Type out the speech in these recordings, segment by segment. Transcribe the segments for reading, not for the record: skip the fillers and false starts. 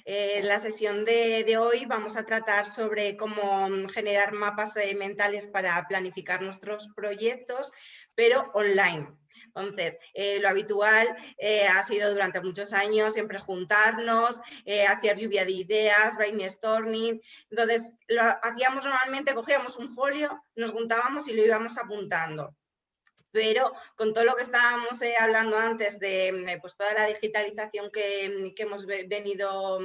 En la sesión de hoy vamos a tratar sobre cómo generar mapas mentales para planificar nuestros proyectos, pero online. Entonces, lo habitual ha sido durante muchos años siempre juntarnos, hacer lluvia de ideas, brainstorming. Entonces, lo hacíamos normalmente, cogíamos un folio, nos juntábamos y lo íbamos apuntando. Pero con todo lo que estábamos hablando antes de pues toda la digitalización que hemos venido,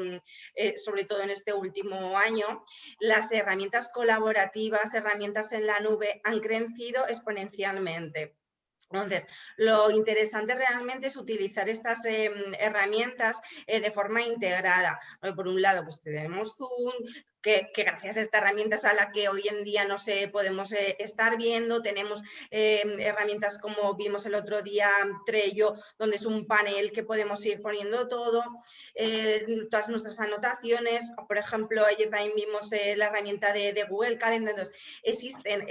sobre todo en este último año, las herramientas colaborativas, herramientas en la nube han crecido exponencialmente. Entonces, lo interesante realmente es utilizar estas herramientas de forma integrada. Por un lado, pues tenemos Zoom, que gracias a esta herramienta es a la que hoy en día no sé, podemos estar viendo. Tenemos herramientas como vimos el otro día, Trello, donde es un panel que podemos ir poniendo todo, todas nuestras anotaciones. Por ejemplo, ayer también vimos la herramienta de Google Calendar. Entonces, existen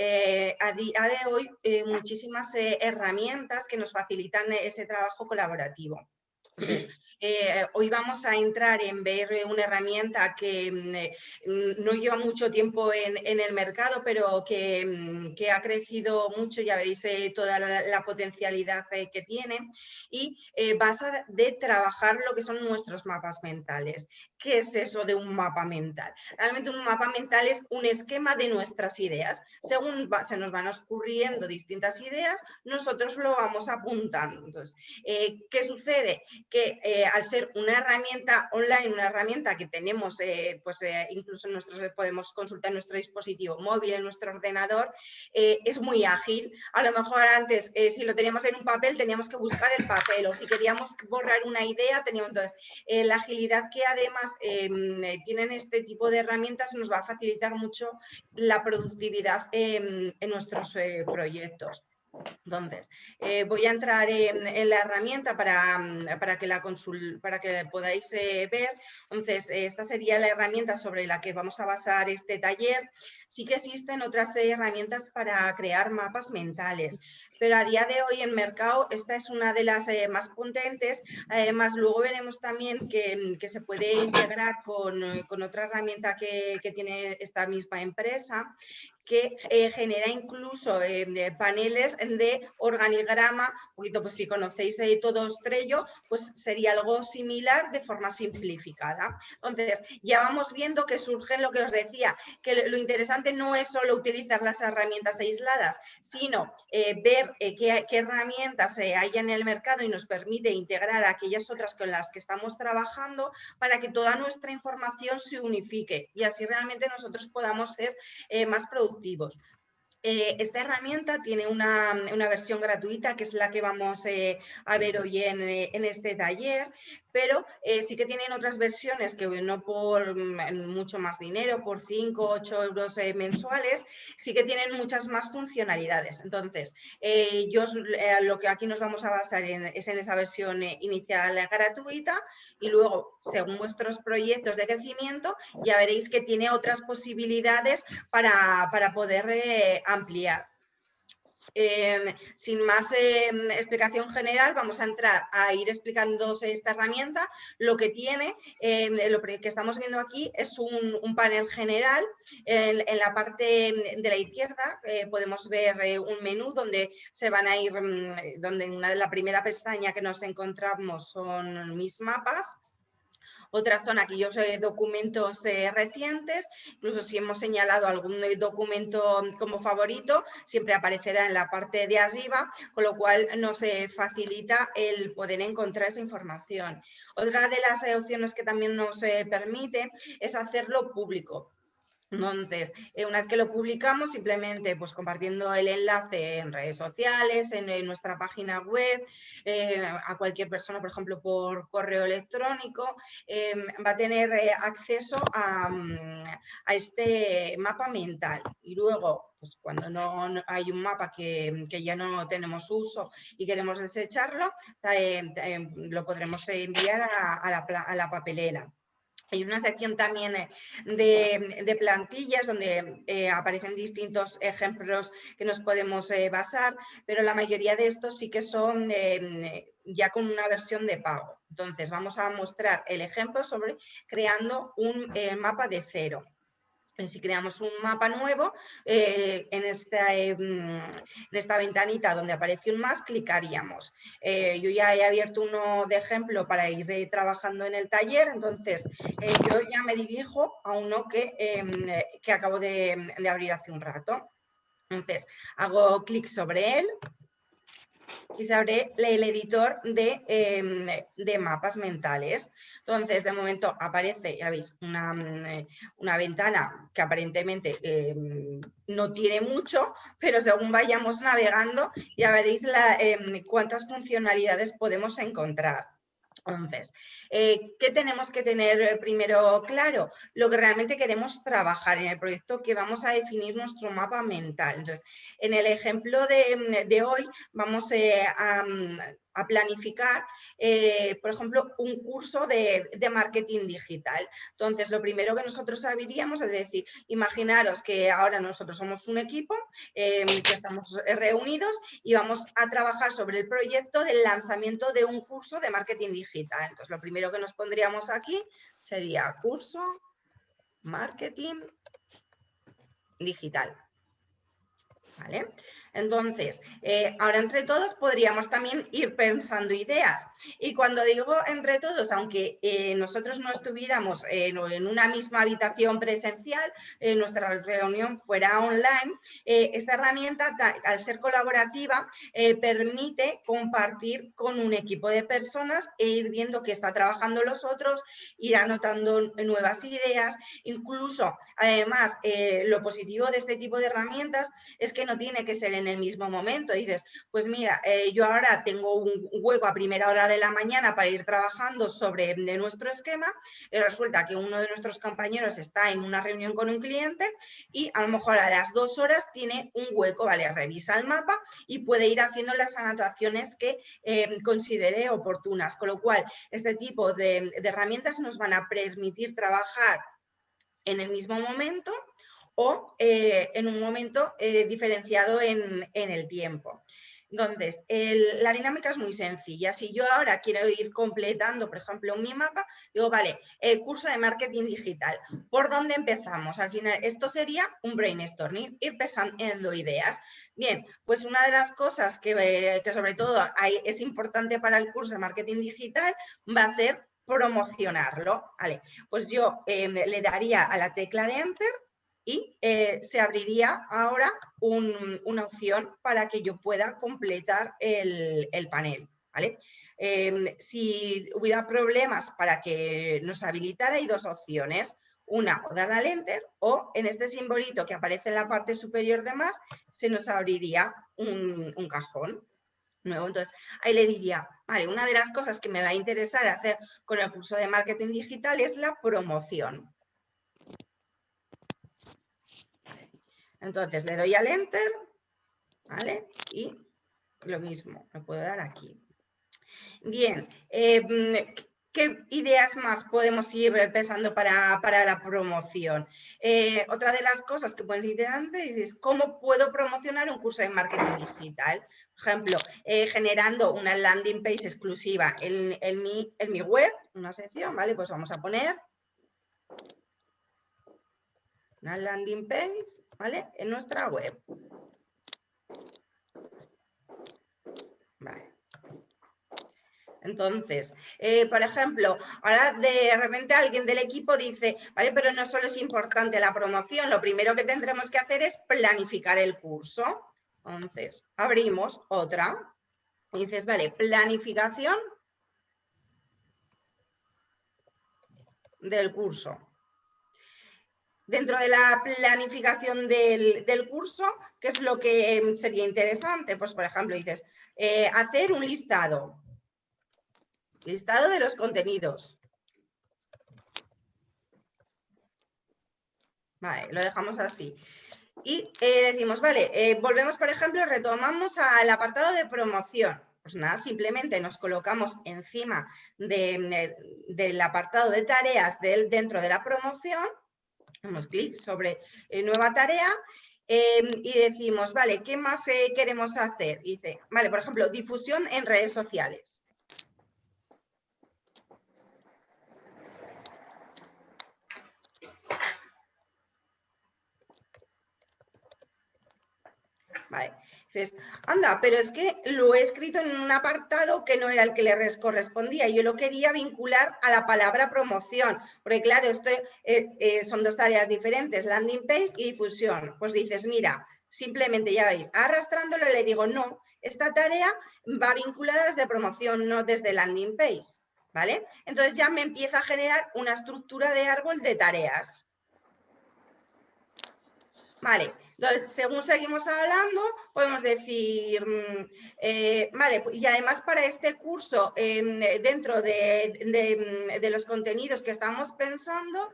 a día de hoy muchísimas herramientas que nos facilitan ese trabajo colaborativo. Entonces, hoy vamos a entrar en ver una herramienta que no lleva mucho tiempo en el mercado, pero que ha crecido mucho. Ya veréis toda la potencialidad que tiene, y basa de trabajar lo que son nuestros mapas mentales. ¿Qué es eso de un mapa mental? Realmente un mapa mental es un esquema de nuestras ideas. Según se nos van ocurriendo distintas ideas, nosotros lo vamos apuntando. Entonces, ¿qué sucede? Que al ser una herramienta online, una herramienta que tenemos, incluso podemos consultar en nuestro dispositivo móvil, en nuestro ordenador, es muy ágil. A lo mejor antes, si lo teníamos en un papel, teníamos que buscar el papel, o si queríamos borrar una idea, teníamos. Entonces, la agilidad que además tienen este tipo de herramientas nos va a facilitar mucho la productividad en nuestros proyectos. Entonces, voy a entrar en la herramienta para que podáis ver. Entonces, esta sería la herramienta sobre la que vamos a basar este taller. Sí que existen otras herramientas para crear mapas mentales, pero a día de hoy en mercado esta es una de las más potentes. Además, luego veremos también que se puede integrar con otra herramienta que tiene esta misma empresa, que genera incluso paneles de organigrama. Un poquito, pues si conocéis todos Trello, pues sería algo similar de forma simplificada. Entonces, ya vamos viendo que surge lo que os decía, que lo interesante no es solo utilizar las herramientas aisladas, sino ver qué herramientas hay en el mercado y nos permite integrar aquellas otras con las que estamos trabajando, para que toda nuestra información se unifique y así realmente nosotros podamos ser más productivos. Esta herramienta tiene una versión gratuita, que es la que vamos a ver hoy en este taller, pero sí que tienen otras versiones que no por mucho más dinero, por 5 o 8 euros mensuales, sí que tienen muchas más funcionalidades. Entonces, lo que aquí nos vamos a basar es en esa versión inicial gratuita, y luego, según vuestros proyectos de crecimiento, ya veréis que tiene otras posibilidades para poder ampliar. Sin más explicación general, vamos a entrar a ir explicándose esta herramienta. Lo que tiene, lo que estamos viendo aquí es un panel general. En la parte de la izquierda podemos ver un menú donde se van a ir, donde la primera pestaña que nos encontramos son mis mapas. Otras son aquellos documentos recientes. Incluso si hemos señalado algún documento como favorito, siempre aparecerá en la parte de arriba, con lo cual nos facilita el poder encontrar esa información. Otra de las opciones que también nos permite es hacerlo público. Entonces, una vez que lo publicamos, simplemente pues compartiendo el enlace en redes sociales, en nuestra página web, a cualquier persona, por ejemplo, por correo electrónico, va a tener acceso a este mapa mental. Y luego, pues cuando no hay un mapa que ya no tenemos uso y queremos desecharlo, lo podremos enviar a la papelera. Hay una sección también de plantillas donde aparecen distintos ejemplos que nos podemos basar, pero la mayoría de estos sí que son ya con una versión de pago. Entonces, vamos a mostrar el ejemplo sobre creando un mapa de cero. Si creamos un mapa nuevo, en esta ventanita donde aparece un más, clicaríamos. Yo ya he abierto uno de ejemplo para ir trabajando en el taller, entonces yo ya me dirijo a uno que acabo de abrir hace un rato. Entonces, hago clic sobre él y se abre el editor de mapas mentales. Entonces, de momento aparece, ya veis, una ventana que aparentemente no tiene mucho, pero según vayamos navegando ya veréis cuántas funcionalidades podemos encontrar. Entonces, ¿qué tenemos que tener primero claro? Lo que realmente queremos trabajar en el proyecto, que vamos a definir nuestro mapa mental. Entonces, en el ejemplo de hoy vamos a planificar, por ejemplo, un curso de marketing digital. Entonces, lo primero que nosotros saberíamos es decir, imaginaros que ahora nosotros somos un equipo que estamos reunidos y vamos a trabajar sobre el proyecto del lanzamiento de un curso de marketing digital. Entonces, lo primero que nos pondríamos aquí sería curso marketing digital. ¿Vale? Entonces, ahora entre todos podríamos también ir pensando ideas. Y cuando digo entre todos, aunque nosotros no estuviéramos en una misma habitación presencial, nuestra reunión fuera online, esta herramienta, al ser colaborativa, permite compartir con un equipo de personas e ir viendo qué está trabajando los otros, ir anotando nuevas ideas. Incluso, además, lo positivo de este tipo de herramientas es que no tiene que ser en el mismo momento. Dices, pues mira, yo ahora tengo un hueco a primera hora de la mañana para ir trabajando sobre nuestro esquema y resulta que uno de nuestros compañeros está en una reunión con un cliente y a lo mejor a las 2 horas tiene un hueco, ¿vale? Revisa el mapa y puede ir haciendo las anotaciones que considere oportunas. Con lo cual, este tipo de herramientas nos van a permitir trabajar en el mismo momento o en un momento diferenciado en el tiempo. Entonces, la dinámica es muy sencilla. Si yo ahora quiero ir completando, por ejemplo, mi mapa, digo, vale, curso de marketing digital. ¿Por dónde empezamos? Al final, esto sería un brainstorming, ir pensando ideas. Bien, pues una de las cosas que sobre todo es importante para el curso de marketing digital va a ser promocionarlo. Vale, pues yo le daría a la tecla de Enter y se abriría ahora una opción para que yo pueda completar el panel, ¿vale? Si hubiera problemas para que nos habilitara, hay dos opciones. Una, o dar al Enter, o en este simbolito que aparece en la parte superior de más, se nos abriría un cajón nuevo. Entonces, ahí le diría, vale, una de las cosas que me va a interesar hacer con el curso de marketing digital es la promoción. Entonces, le doy al Enter, ¿vale? Y lo mismo, lo puedo dar aquí. Bien, ¿qué ideas más podemos ir pensando para la promoción? Otra de las cosas que pueden ser interesantes es cómo puedo promocionar un curso de marketing digital. Por ejemplo, generando una landing page exclusiva en mi web, una sección, ¿vale? Pues vamos a poner una landing page, ¿vale? En nuestra web. Vale. Entonces, por ejemplo, ahora de repente alguien del equipo dice, vale, pero no solo es importante la promoción, lo primero que tendremos que hacer es planificar el curso. Entonces, abrimos otra y dices, vale, planificación del curso. Dentro de la planificación del curso, ¿qué es lo que sería interesante? Pues, por ejemplo, dices, hacer un listado de los contenidos. Vale, lo dejamos así. Y decimos, vale, volvemos, por ejemplo, retomamos al apartado de promoción. Pues nada, simplemente nos colocamos encima del apartado de tareas dentro de la promoción, damos clic sobre nueva tarea y decimos, vale, ¿qué más queremos hacer? Dice, vale, por ejemplo, difusión en redes sociales. Vale. Dices, anda, pero es que lo he escrito en un apartado que no era el que le correspondía. Yo lo quería vincular a la palabra promoción, porque claro, esto son dos tareas diferentes, landing page y difusión. Pues dices, mira, simplemente ya veis, arrastrándolo le digo, no, esta tarea va vinculada desde promoción, no desde landing page, ¿vale? Entonces ya me empieza a generar una estructura de árbol de tareas. Vale, entonces, según seguimos hablando, podemos decir, vale, y además para este curso, dentro de los contenidos que estamos pensando,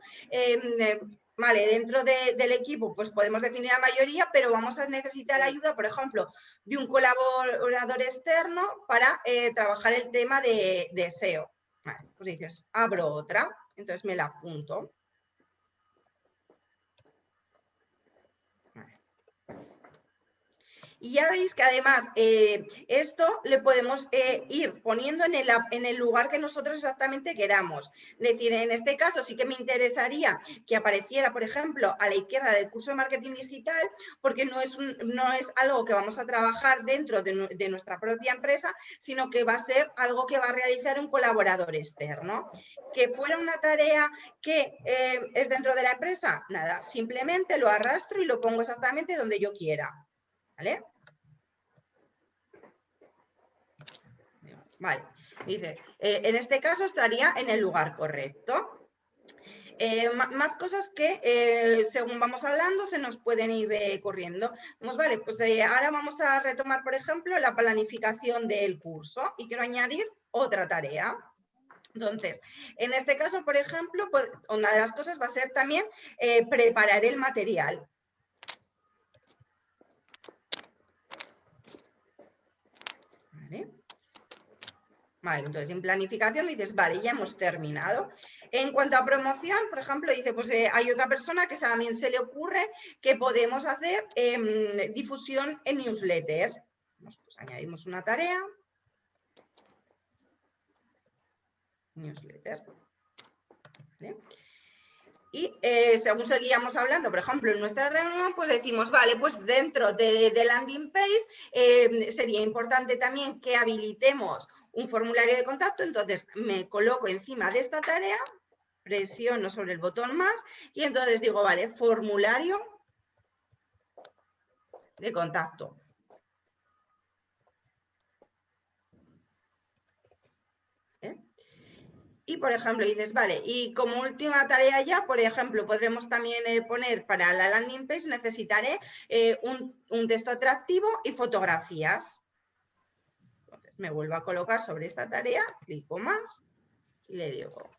vale, dentro del equipo, pues podemos definir la mayoría, pero vamos a necesitar ayuda, por ejemplo, de un colaborador externo para trabajar el tema de SEO. Vale, pues dices, abro otra, entonces me la apunto. Y ya veis que además esto le podemos ir poniendo en el lugar que nosotros exactamente queramos. Es decir, en este caso sí que me interesaría que apareciera, por ejemplo, a la izquierda del curso de marketing digital, porque no es algo que vamos a trabajar dentro de nuestra propia empresa, sino que va a ser algo que va a realizar un colaborador externo. Que fuera una tarea que es dentro de la empresa, nada, simplemente lo arrastro y lo pongo exactamente donde yo quiera. ¿Vale? Vale, dice, en este caso estaría en el lugar correcto. Más cosas que según vamos hablando se nos pueden ir corriendo. Vale, pues ahora vamos a retomar, por ejemplo, la planificación del curso y quiero añadir otra tarea. Entonces, en este caso, por ejemplo, pues, una de las cosas va a ser también preparar el material. ¿Vale? Vale, entonces en planificación dices, vale, ya hemos terminado. En cuanto a promoción, por ejemplo, dice, pues hay otra persona que también se le ocurre que podemos hacer difusión en newsletter. Pues añadimos una tarea. Newsletter. ¿Vale? Y según seguíamos hablando, por ejemplo, en nuestra reunión, pues decimos, vale, pues dentro de landing page sería importante también que habilitemos un formulario de contacto, entonces me coloco encima de esta tarea, presiono sobre el botón más y entonces digo, vale, formulario de contacto. Y, por ejemplo, dices, vale, y como última tarea ya, por ejemplo, podremos también poner para la landing page, necesitaré un texto atractivo y fotografías. Entonces, me vuelvo a colocar sobre esta tarea, clico más y le digo.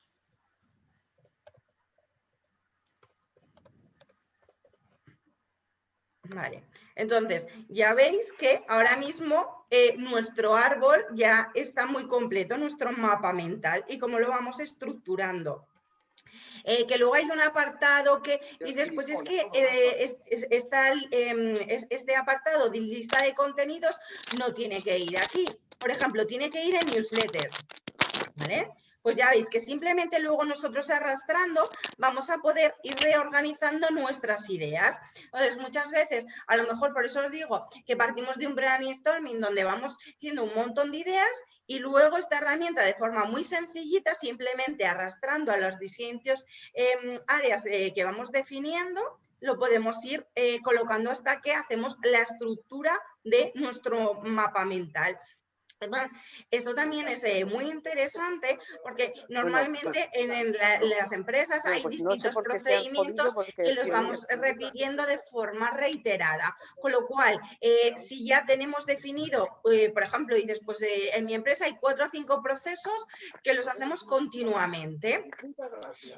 Vale, entonces ya veis que ahora mismo nuestro árbol ya está muy completo, nuestro mapa mental y cómo lo vamos estructurando. Que luego hay un apartado que dices, pues es que este apartado de lista de contenidos no tiene que ir aquí. Por ejemplo, tiene que ir en newsletter, ¿vale? Pues ya veis que simplemente luego nosotros arrastrando vamos a poder ir reorganizando nuestras ideas. Entonces, muchas veces, a lo mejor por eso os digo que partimos de un brainstorming donde vamos haciendo un montón de ideas y luego esta herramienta de forma muy sencillita, simplemente arrastrando a los distintos áreas que vamos definiendo, lo podemos ir colocando hasta que hacemos la estructura de nuestro mapa mental. Además, esto también es muy interesante porque normalmente en las empresas hay distintos procedimientos que los vamos repitiendo de forma reiterada. Con lo cual, si ya tenemos definido, por ejemplo, dices, pues en mi empresa hay 4 o 5 procesos que los hacemos continuamente.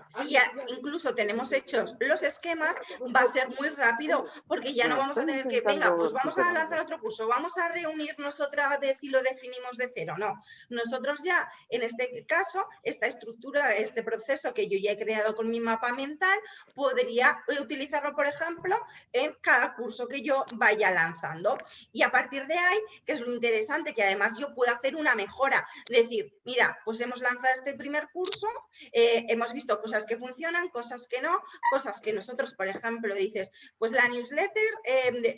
Si ya incluso tenemos hechos los esquemas, va a ser muy rápido porque ya no vamos a tener que, venga, pues vamos a lanzar otro curso, vamos a reunirnos otra vez y lo definimos. definimos de cero, no. Nosotros ya, en este caso, esta estructura, este proceso que yo ya he creado con mi mapa mental, podría utilizarlo, por ejemplo, en cada curso que yo vaya lanzando. Y a partir de ahí, que es lo interesante, que además yo puedo hacer una mejora, decir, mira, pues hemos lanzado este primer curso, hemos visto cosas que funcionan, cosas que no, cosas que nosotros, por ejemplo, dices, pues la newsletter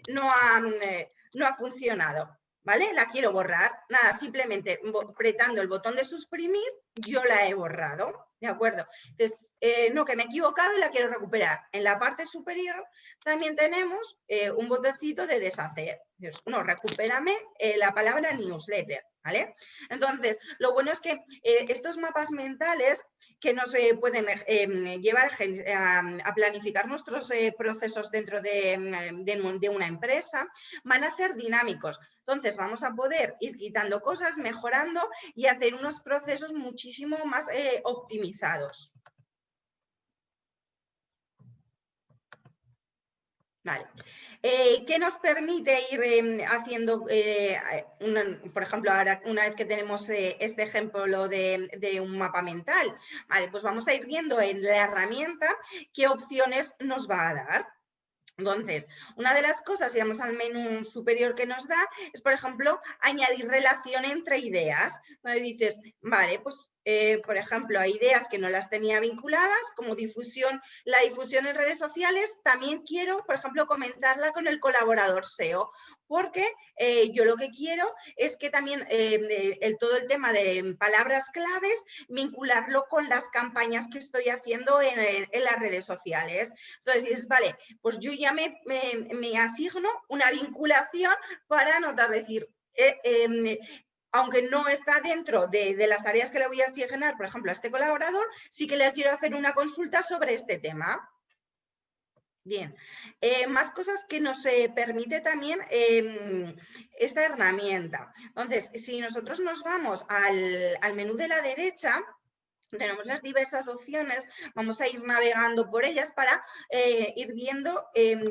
no ha funcionado, ¿vale? La quiero borrar. Nada, simplemente apretando el botón de suprimir, yo la he borrado, ¿de acuerdo? Entonces, no, que me he equivocado y la quiero recuperar. En la parte superior también tenemos un botoncito de deshacer. No, recupérame la palabra newsletter, ¿vale? Entonces, lo bueno es que estos mapas mentales que nos pueden llevar a planificar nuestros procesos dentro de una empresa van a ser dinámicos. Entonces, vamos a poder ir quitando cosas, mejorando y hacer unos procesos muchísimo más optimizados. Vale. ¿Qué nos permite ir haciendo, por ejemplo, ahora una vez que tenemos este ejemplo de un mapa mental? Vale, pues vamos a ir viendo en la herramienta qué opciones nos va a dar. Entonces, una de las cosas, si vamos al menú superior que nos da, es, por ejemplo, añadir relación entre ideas. Donde dices, vale, pues, por ejemplo, hay ideas que no las tenía vinculadas, como la difusión en redes sociales, también quiero, por ejemplo, comentarla con el colaborador SEO, porque yo lo que quiero es que también todo el tema de palabras claves, vincularlo con las campañas que estoy haciendo en las redes sociales. Entonces dices, vale, pues yo ya me asigno una vinculación para anotar, decir, aunque no está dentro de las tareas que le voy a asignar, por ejemplo, a este colaborador, sí que le quiero hacer una consulta sobre este tema. Bien, más cosas que nos permite también esta herramienta. Entonces, si nosotros nos vamos al menú de la derecha, tenemos las diversas opciones, vamos a ir navegando por ellas para ir viendo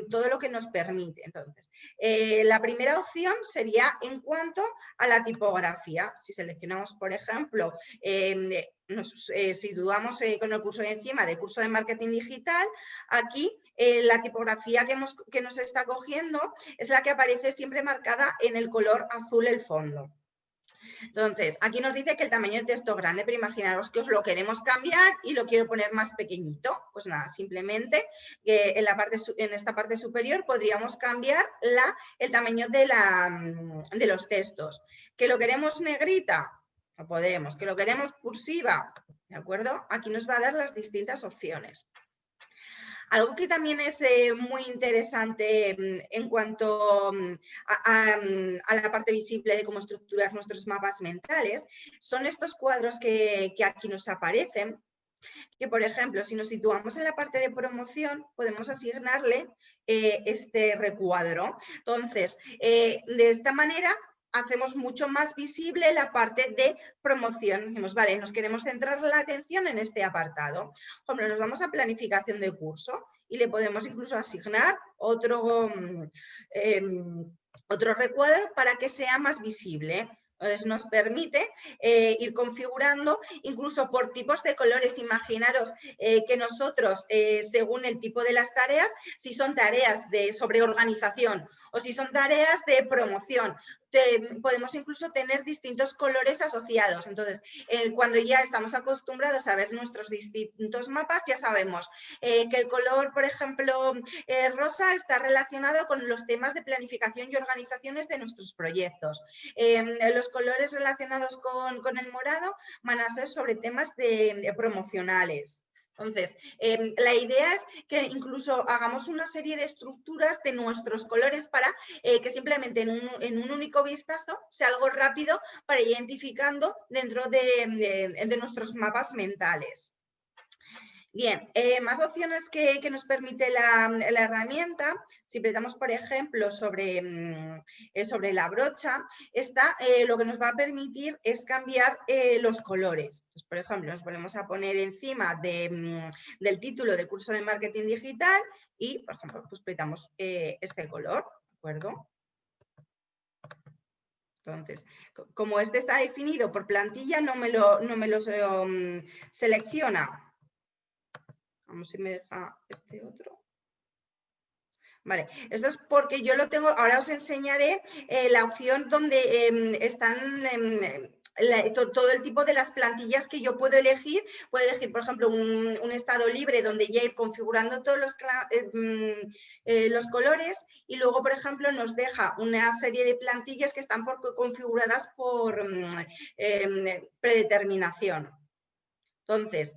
todo lo que nos permite. Entonces, la primera opción sería en cuanto a la tipografía. Si seleccionamos, por ejemplo, situamos con el curso de encima de curso de marketing digital, aquí la tipografía que nos está cogiendo es la que aparece siempre marcada en el color azul el fondo. Entonces, aquí nos dice que el tamaño de texto grande, pero imaginaros que os lo queremos cambiar y lo quiero poner más pequeñito. Pues nada, simplemente en esta parte superior podríamos cambiar el tamaño de los textos. ¿Que lo queremos negrita? Lo podemos. ¿Que lo queremos cursiva? ¿De acuerdo? Aquí nos va a dar las distintas opciones. Algo que también es muy interesante en cuanto a la parte visible de cómo estructurar nuestros mapas mentales son estos cuadros que aquí nos aparecen, que por ejemplo, si nos situamos en la parte de promoción, podemos asignarle este recuadro. Entonces, de esta manera hacemos mucho más visible la parte de promoción. Decimos, vale, nos queremos centrar la atención en este apartado. Por ejemplo, nos vamos a planificación de curso y le podemos incluso asignar otro recuadro para que sea más visible. Entonces nos permite ir configurando incluso por tipos de colores. Imaginaros que nosotros, según el tipo de las tareas, si son tareas sobre organización o si son tareas de promoción, podemos incluso tener distintos colores asociados. Entonces, cuando ya estamos acostumbrados a ver nuestros distintos mapas, ya sabemos que el color, por ejemplo, rosa está relacionado con los temas de planificación y organizaciones de nuestros proyectos. Los colores relacionados con el morado van a ser sobre temas de promocionales. Entonces, la idea es que incluso hagamos una serie de estructuras de nuestros colores para que simplemente en un único vistazo sea algo rápido para ir identificando dentro de nuestros mapas mentales. Bien, más opciones que nos permite la herramienta, si apretamos, por ejemplo, sobre la brocha, lo que nos va a permitir es cambiar los colores. Entonces, por ejemplo, nos ponemos a poner encima del título de curso de marketing digital y, por ejemplo, pues apretamos este color, ¿de acuerdo? Entonces, como este está definido por plantilla, no me lo selecciona. Vamos si me deja este otro. Vale, esto es porque yo lo tengo, ahora os enseñaré la opción donde están todo el tipo de las plantillas que yo puedo elegir. Puedo elegir, por ejemplo, un estado libre donde ya ir configurando todos los colores y luego, por ejemplo, nos deja una serie de plantillas que están configuradas por predeterminación. Entonces,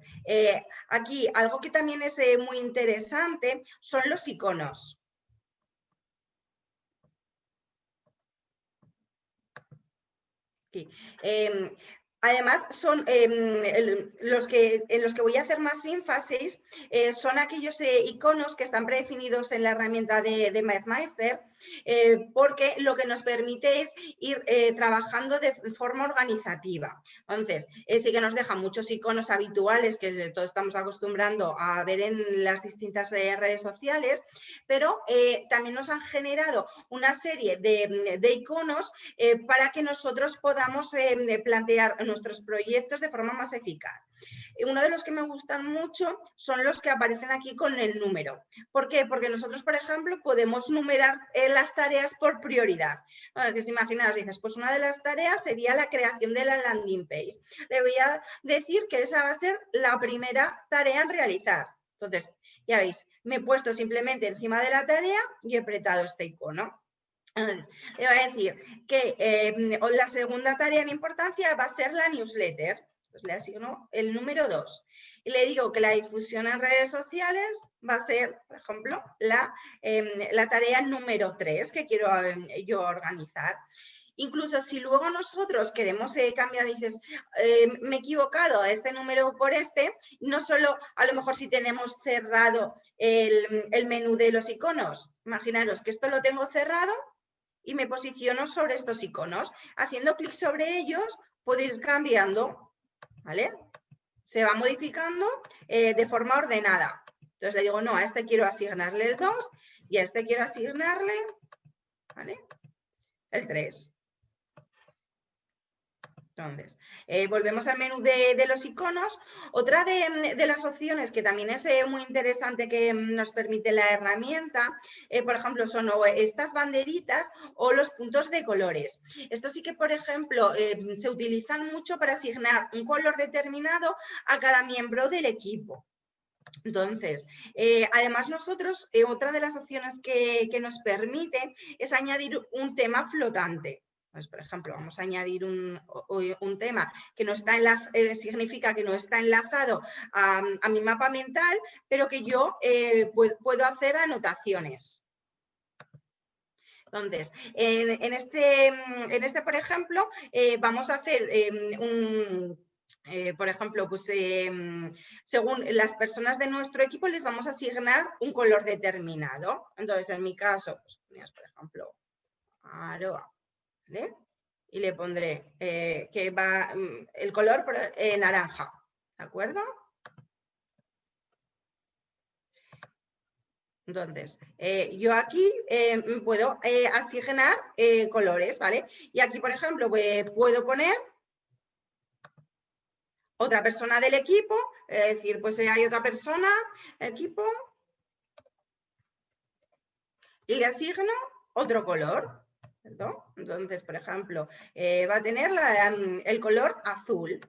aquí algo que también es muy interesante son los iconos. Aquí. Además, son en los que voy a hacer más énfasis son aquellos iconos que están predefinidos en la herramienta de MapMeister, porque lo que nos permite es ir trabajando de forma organizativa. Entonces, sí que nos deja muchos iconos habituales que todos estamos acostumbrando a ver en las distintas redes sociales, pero también nos han generado una serie de iconos para que nosotros podamos plantear nuestros proyectos de forma más eficaz. Uno de los que me gustan mucho son los que aparecen aquí con el número. ¿Por qué? Porque nosotros, por ejemplo, podemos numerar las tareas por prioridad. Entonces, imaginaos, dices, pues una de las tareas sería la creación de la landing page. Le voy a decir que esa va a ser la primera tarea en realizar. Entonces, ya veis, me he puesto simplemente encima de la tarea y he apretado este icono. Entonces, le voy a decir que la segunda tarea en importancia va a ser la newsletter. Pues le asigno el número 2. Y le digo que la difusión en redes sociales va a ser, por ejemplo, la tarea número 3 que quiero yo organizar. Incluso si luego nosotros queremos cambiar y dices, me he equivocado a este número por este, no solo a lo mejor si tenemos cerrado el menú de los iconos. Imaginaros que esto lo tengo cerrado y me posiciono sobre estos iconos. Haciendo clic sobre ellos, puedo ir cambiando, ¿vale? Se va modificando de forma ordenada. Entonces le digo, no, a este quiero asignarle el 2 y a este quiero asignarle, ¿vale?, el 3. Entonces, volvemos al menú de los iconos. Otra de las opciones que también es muy interesante que nos permite la herramienta, por ejemplo, son estas banderitas o los puntos de colores. Esto sí que, por ejemplo, se utilizan mucho para asignar un color determinado a cada miembro del equipo. Entonces, además nosotros, otra de las opciones que nos permite es añadir un tema flotante. Pues, por ejemplo, vamos a añadir un tema que no está significa que no está enlazado a mi mapa mental, pero que yo puedo hacer anotaciones. Entonces, en este, por ejemplo, vamos a hacer por ejemplo, pues según las personas de nuestro equipo les vamos a asignar un color determinado. Entonces, en mi caso, pues, por ejemplo, Aroa, ¿vale? Y le pondré que va el color naranja, ¿de acuerdo? Entonces, yo aquí puedo asignar colores, ¿vale? Y aquí, por ejemplo, puedo poner otra persona del equipo, es decir, pues hay otra persona del equipo y le asigno otro color, ¿perdón? Entonces, por ejemplo, va a tener el color azul.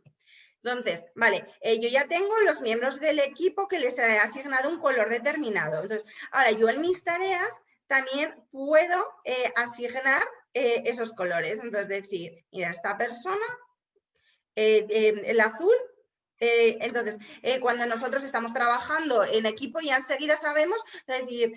Entonces, vale, yo ya tengo los miembros del equipo que les he asignado un color determinado. Entonces, ahora yo en mis tareas también puedo asignar esos colores. Entonces, decir, mira, esta persona, el azul. Entonces, cuando nosotros estamos trabajando en equipo ya enseguida sabemos, es decir,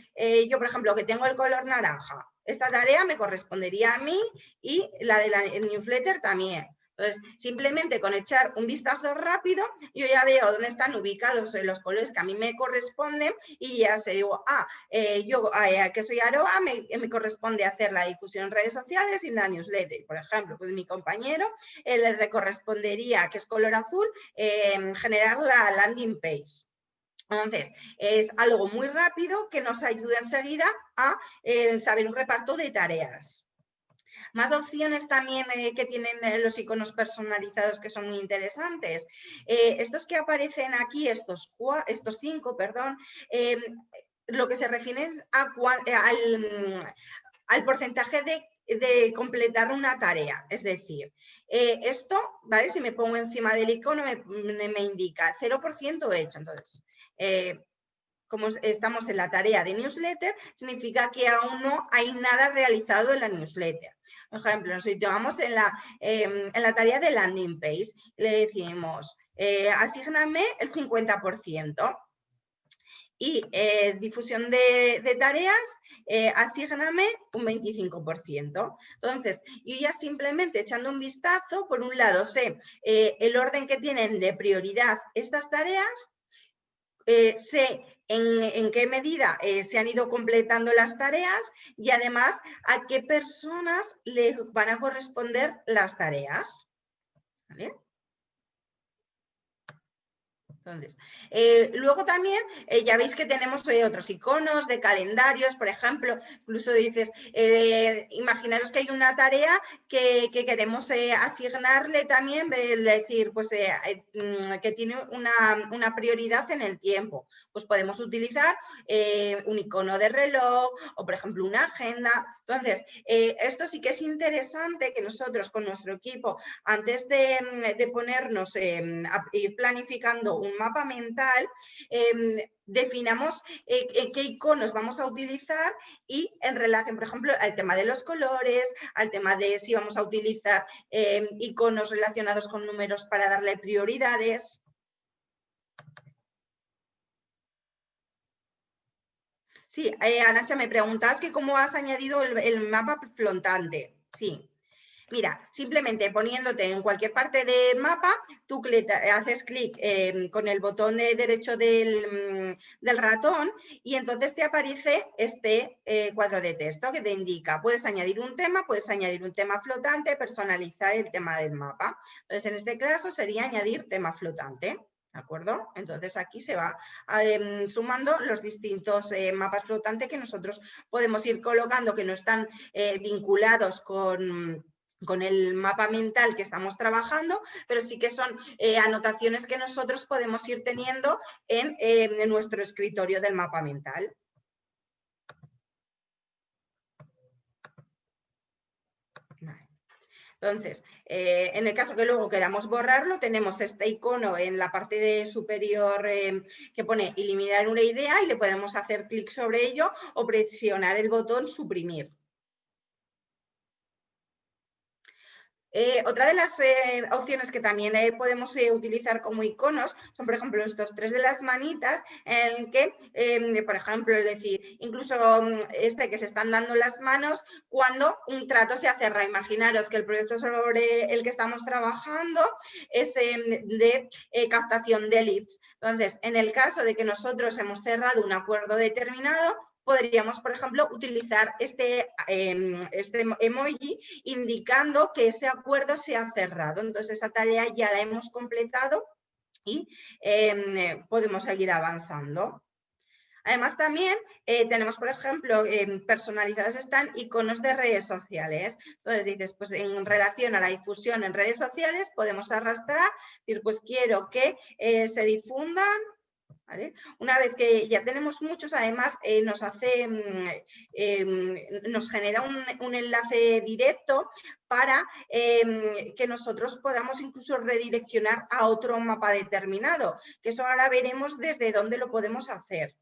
yo por ejemplo que tengo el color naranja, esta tarea me correspondería a mí y la de la newsletter también. Entonces, simplemente con echar un vistazo rápido, yo ya veo dónde están ubicados los colores que a mí me corresponden y ya sé, digo, yo que soy Aroa, me corresponde hacer la difusión en redes sociales y la newsletter. Por ejemplo, pues mi compañero le correspondería, que es color azul, generar la landing page. Entonces, es algo muy rápido que nos ayuda enseguida a saber un reparto de tareas. Más opciones también que tienen los iconos personalizados que son muy interesantes. Estos que aparecen aquí, estos 5, perdón, lo que se refiere al porcentaje de completar una tarea. Es decir, esto, ¿vale? Si me pongo encima del icono me indica 0% hecho. Entonces, como estamos en la tarea de newsletter, significa que aún no hay nada realizado en la newsletter. Por ejemplo, nos situamos en la tarea de landing page. Le decimos, asígname el 50%. Y difusión de tareas, asígname un 25%. Entonces, yo ya simplemente echando un vistazo, por un lado sé el orden que tienen de prioridad estas tareas, sé en qué medida se han ido completando las tareas y además a qué personas le van a corresponder las tareas. ¿Vale? Entonces, luego también ya veis que tenemos otros iconos de calendarios, por ejemplo, incluso dices, imaginaros que hay una tarea que queremos asignarle también, decir, pues que tiene una prioridad en el tiempo. Pues podemos utilizar un icono de reloj o, por ejemplo, una agenda. Entonces, esto sí que es interesante que nosotros con nuestro equipo, antes de ponernos a ir planificando un mapa mental, definamos qué iconos vamos a utilizar y en relación, por ejemplo, al tema de los colores, al tema de si vamos a utilizar iconos relacionados con números para darle prioridades. Sí, Arantxa, me preguntabas que cómo has añadido el mapa flotante. Sí. Mira, simplemente poniéndote en cualquier parte del mapa, tú haces clic con el botón derecho del ratón y entonces te aparece este cuadro de texto que te indica, puedes añadir un tema flotante, personalizar el tema del mapa. Entonces, en este caso sería añadir tema flotante. ¿De acuerdo? Entonces aquí se va sumando los distintos mapas flotantes que nosotros podemos ir colocando que no están vinculados con el mapa mental que estamos trabajando, pero sí que son anotaciones que nosotros podemos ir teniendo en nuestro escritorio del mapa mental. Vale. Entonces, en el caso que luego queramos borrarlo, tenemos este icono en la parte superior que pone eliminar una idea y le podemos hacer clic sobre ello o presionar el botón suprimir. Otra de las opciones que también podemos utilizar como iconos son, por ejemplo, estos 3 de las manitas, en que, por ejemplo, es decir, incluso que se están dando las manos cuando un trato se ha cerrado. Imaginaros que el proyecto sobre el que estamos trabajando es de captación de leads. Entonces, en el caso de que nosotros hemos cerrado un acuerdo determinado, podríamos, por ejemplo, utilizar este emoji indicando que ese acuerdo se ha cerrado. Entonces, esa tarea ya la hemos completado y podemos seguir avanzando. Además, también tenemos, por ejemplo, personalizados están iconos de redes sociales. Entonces dices, pues en relación a la difusión en redes sociales, podemos arrastrar, decir, pues quiero que se difundan. ¿Vale? Una vez que ya tenemos muchos, además nos genera un enlace directo para que nosotros podamos incluso redireccionar a otro mapa determinado, que eso ahora veremos desde dónde lo podemos hacer.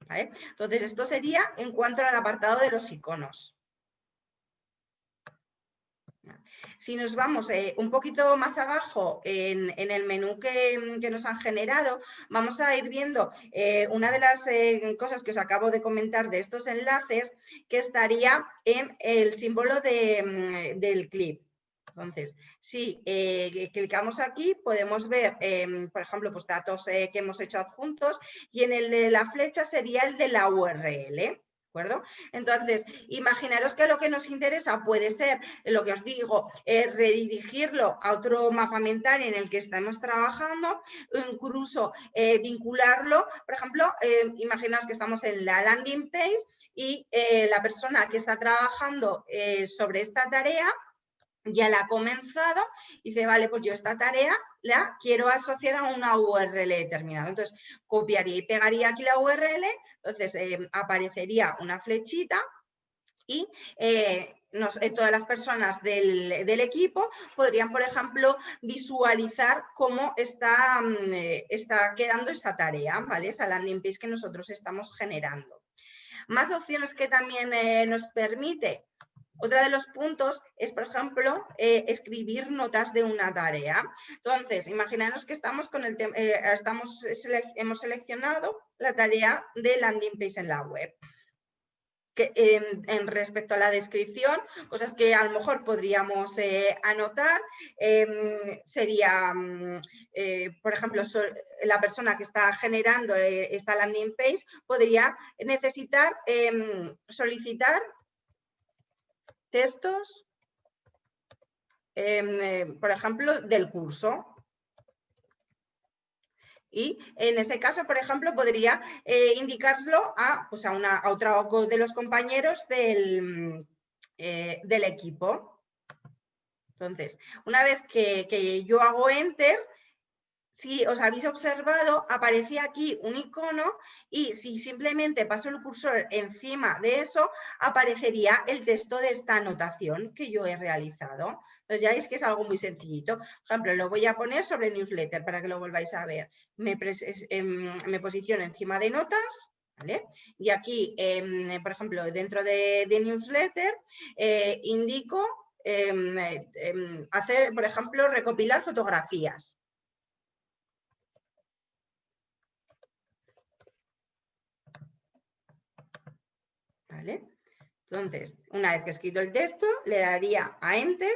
¿Vale? Entonces, esto sería en cuanto al apartado de los iconos. Si nos vamos un poquito más abajo en el menú que nos han generado, vamos a ir viendo una de las cosas que os acabo de comentar de estos enlaces, que estaría en el símbolo del clip. Entonces, si clicamos aquí, podemos ver, por ejemplo, pues datos que hemos hecho adjuntos y en el de la flecha sería el de la URL. ¿De acuerdo? Entonces, imaginaros que lo que nos interesa puede ser, lo que os digo, redirigirlo a otro mapa mental en el que estamos trabajando, o incluso vincularlo, por ejemplo, imaginaos que estamos en la landing page y la persona que está trabajando sobre esta tarea ya la ha comenzado y dice, vale, pues yo esta tarea la quiero asociar a una URL determinada. Entonces, copiaría y pegaría aquí la URL, entonces aparecería una flechita y todas las personas del equipo podrían, por ejemplo, visualizar cómo está quedando esa tarea, ¿vale? Esa landing page que nosotros estamos generando. Más opciones que también nos permite. Otro de los puntos es, por ejemplo, escribir notas de una tarea. Entonces, imaginaos que estamos con hemos seleccionado la tarea de landing page en la web. Que, en respecto a la descripción, cosas que a lo mejor podríamos anotar, sería, por ejemplo, la persona que está generando esta landing page podría necesitar solicitar textos, por ejemplo, del curso. Y en ese caso, por ejemplo, podría indicarlo a otro de los compañeros del equipo. Entonces, una vez que yo hago Enter, si os habéis observado, aparece aquí un icono y si simplemente paso el cursor encima de eso, aparecería el texto de esta anotación que yo he realizado. Entonces ya veis que es algo muy sencillito. Por ejemplo, lo voy a poner sobre newsletter para que lo volváis a ver. Me posiciono encima de notas, ¿vale? Y aquí, por ejemplo, dentro de newsletter, indico hacer, por ejemplo, recopilar fotografías. ¿Vale? Entonces, una vez que he escrito el texto, le daría a Enter,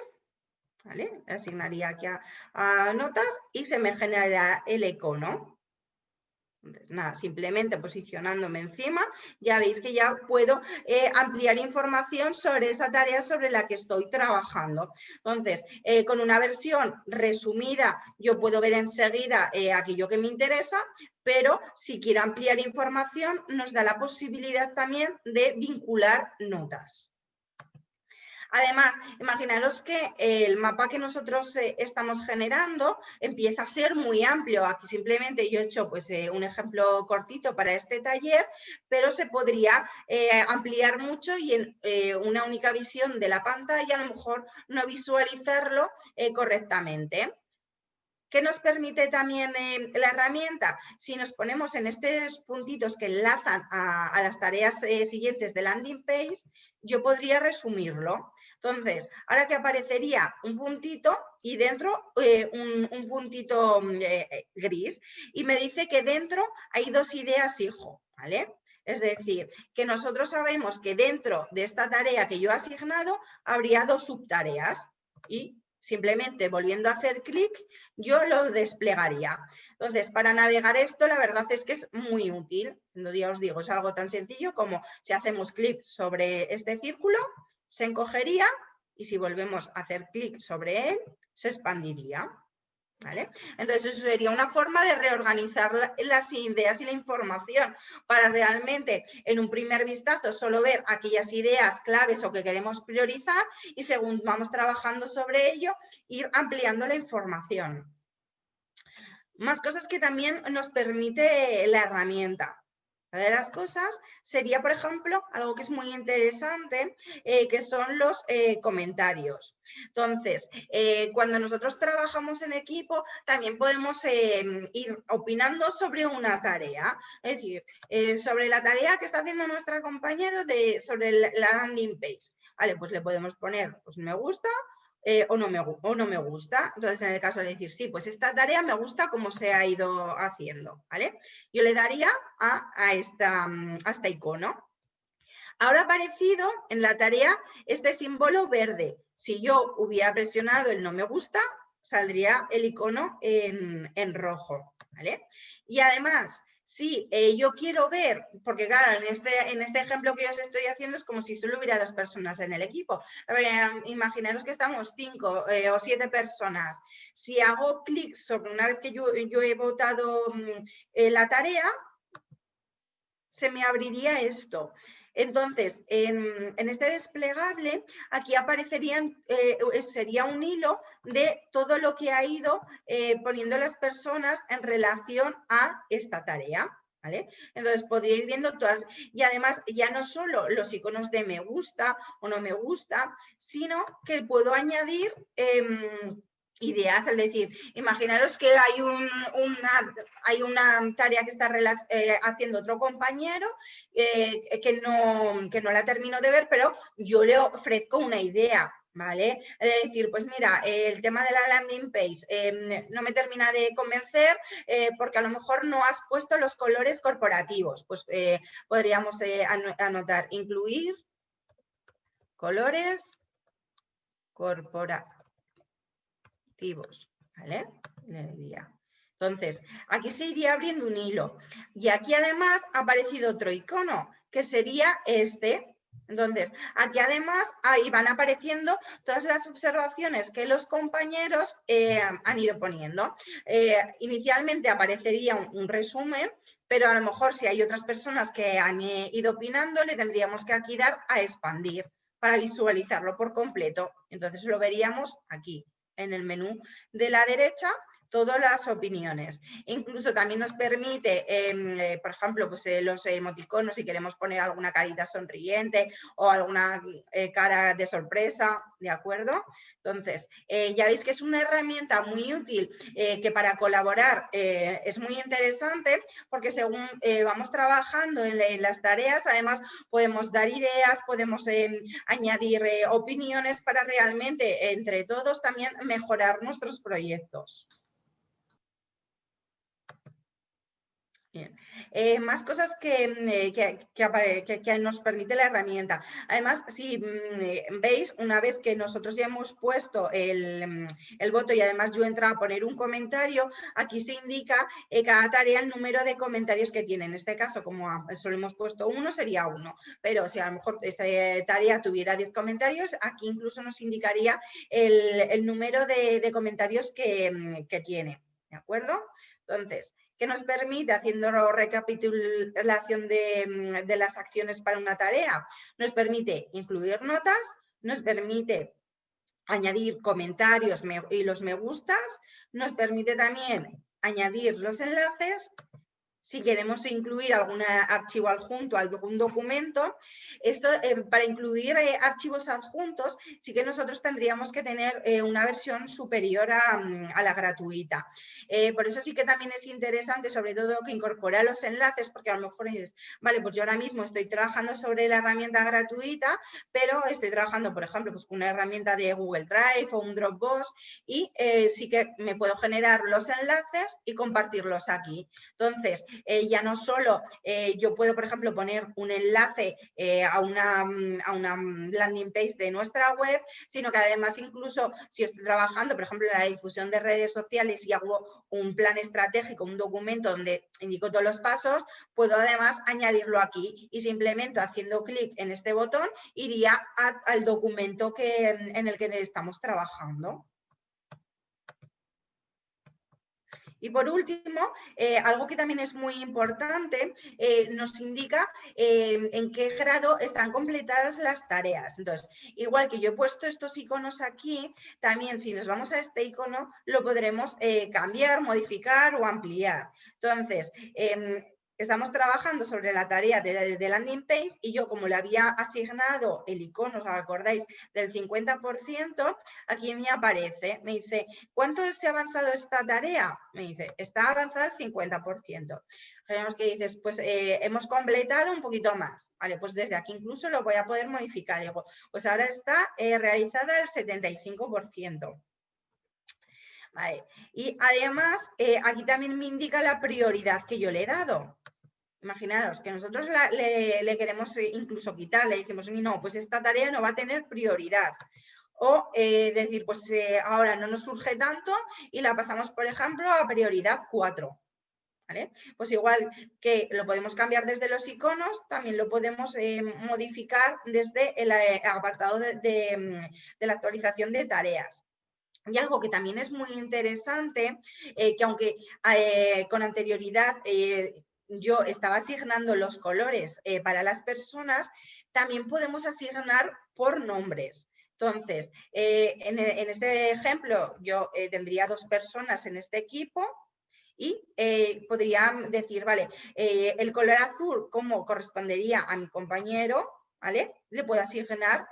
¿vale? Le asignaría aquí a notas y se me generará el icono. Entonces, nada, simplemente posicionándome encima, ya veis que ya puedo ampliar información sobre esa tarea sobre la que estoy trabajando. Entonces, con una versión resumida, yo puedo ver enseguida aquello que me interesa, pero si quiero ampliar información, nos da la posibilidad también de vincular notas. Además, imaginaros que el mapa que nosotros estamos generando empieza a ser muy amplio. Aquí simplemente yo he hecho pues, un ejemplo cortito para este taller, pero se podría ampliar mucho y en una única visión de la pantalla a lo mejor no visualizarlo correctamente. ¿Qué nos permite también la herramienta? Si nos ponemos en estos puntitos que enlazan a las tareas siguientes de landing page, yo podría resumirlo. Entonces, ahora que aparecería un puntito y dentro un puntito gris y me dice que dentro hay dos ideas hijo, ¿vale? Es decir, que nosotros sabemos que dentro de esta tarea que yo he asignado habría dos subtareas y simplemente volviendo a hacer clic, yo lo desplegaría. Entonces, para navegar esto, la verdad es que es muy útil. Ya os digo, es algo tan sencillo como si hacemos clic sobre este círculo, se encogería y si volvemos a hacer clic sobre él, se expandiría. ¿Vale? Entonces, eso sería una forma de reorganizar las ideas y la información para realmente, en un primer vistazo, solo ver aquellas ideas claves o que queremos priorizar y según vamos trabajando sobre ello, ir ampliando la información. Más cosas que también nos permite la herramienta. Una de las cosas sería, por ejemplo, algo que es muy interesante, que son los comentarios. Entonces, cuando nosotros trabajamos en equipo, también podemos ir opinando sobre una tarea. Es decir, sobre la tarea que está haciendo nuestra compañera sobre la landing page. Vale, pues le podemos poner pues, me gusta, o no me gusta. Entonces, en el caso de decir, sí, pues esta tarea me gusta como se ha ido haciendo, ¿vale? Yo le daría a este icono. Ahora ha aparecido en la tarea este símbolo verde. Si yo hubiera presionado el no me gusta, saldría el icono en rojo, ¿vale? Y además, si yo quiero ver, porque claro, en este ejemplo que os estoy haciendo es como si solo hubiera 2 personas en el equipo. A ver, imaginaros que estamos 5 o 7 personas. Si hago clic sobre, una vez que yo he votado la tarea, se me abriría esto. Entonces, en este desplegable, aquí aparecerían, sería un hilo de todo lo que ha ido poniendo las personas en relación a esta tarea. ¿Vale? Entonces podría ir viendo todas, y además ya no solo los iconos de me gusta o no me gusta, sino que puedo añadir ideas, es decir, imaginaros que hay una tarea que está haciendo otro compañero que no la termino de ver, pero yo le ofrezco una idea. ¿Vale? Es decir, pues mira, el tema de la landing page no me termina de convencer porque a lo mejor no has puesto los colores corporativos. Pues podríamos anotar, incluir colores corporativos. ¿Vale? Le diría. Entonces, aquí se iría abriendo un hilo. Y aquí además ha aparecido otro icono, que sería este. Entonces, aquí además ahí van apareciendo todas las observaciones que los compañeros han ido poniendo. Inicialmente aparecería un resumen, pero a lo mejor si hay otras personas que han ido opinando, le tendríamos que aquí dar a expandir para visualizarlo por completo. Entonces lo veríamos aquí, en el menú de la derecha, todas las opiniones. Incluso también nos permite, por ejemplo, pues, los emoticonos, si queremos poner alguna carita sonriente o alguna cara de sorpresa, ¿de acuerdo? Entonces, ya veis que es una herramienta muy útil que para colaborar es muy interesante porque según vamos trabajando en las tareas, además podemos dar ideas, podemos añadir opiniones para realmente entre todos también mejorar nuestros proyectos. Bien. Más cosas que nos permite la herramienta. Además, si veis, una vez que nosotros ya hemos puesto el voto y además yo entro a poner un comentario, aquí se indica cada tarea el número de comentarios que tiene. En este caso, como solo hemos puesto 1, sería 1. Pero si a lo mejor esta tarea tuviera 10 comentarios, aquí incluso nos indicaría el número de comentarios que tiene. ¿De acuerdo? Entonces, ¿qué nos permite, haciendo recapitulación de las acciones para una tarea? Nos permite incluir notas, nos permite añadir comentarios y los me gustas, nos permite también añadir los enlaces. Si queremos incluir algún archivo adjunto a algún documento, esto para incluir archivos adjuntos sí que nosotros tendríamos que tener una versión superior a la gratuita. Por eso sí que también es interesante, sobre todo, que incorpore los enlaces, porque a lo mejor dices, vale, pues yo ahora mismo estoy trabajando sobre la herramienta gratuita, pero estoy trabajando, por ejemplo, pues con una herramienta de Google Drive o un Dropbox y sí que me puedo generar los enlaces y compartirlos aquí. Entonces, ya no solo yo puedo, por ejemplo, poner un enlace a una landing page de nuestra web, sino que además incluso si estoy trabajando, por ejemplo, en la difusión de redes sociales y hago un plan estratégico, un documento donde indico todos los pasos, puedo además añadirlo aquí y simplemente haciendo clic en este botón iría al documento en el que estamos trabajando. Y por último, algo que también es muy importante, nos indica en qué grado están completadas las tareas. Entonces, igual que yo he puesto estos iconos aquí, también si nos vamos a este icono, lo podremos cambiar, modificar o ampliar. Entonces, estamos trabajando sobre la tarea de landing page y yo, como le había asignado el icono, ¿os acordáis? Del 50%, aquí me aparece, me dice, ¿cuánto se ha avanzado esta tarea? Me dice, está avanzada el 50%. Tenemos que dices, pues hemos completado un poquito más. Vale, pues desde aquí incluso lo voy a poder modificar. Digo, pues ahora está realizada el 75%. Vale. Y además, aquí también me indica la prioridad que yo le he dado. Imaginaros que nosotros le queremos incluso quitar, le decimos, no, pues esta tarea no va a tener prioridad. O decir, pues ahora no nos surge tanto y la pasamos, por ejemplo, a prioridad 4. ¿vale? Pues igual que lo podemos cambiar desde los iconos, también lo podemos modificar desde el apartado de la actualización de tareas. Y algo que también es muy interesante, que aunque con anterioridad yo estaba asignando los colores para las personas, también podemos asignar por nombres. Entonces, en este ejemplo, yo tendría 2 personas en este equipo y podría decir, vale, el color azul, como correspondería a mi compañero, ¿vale? Le puedo asignar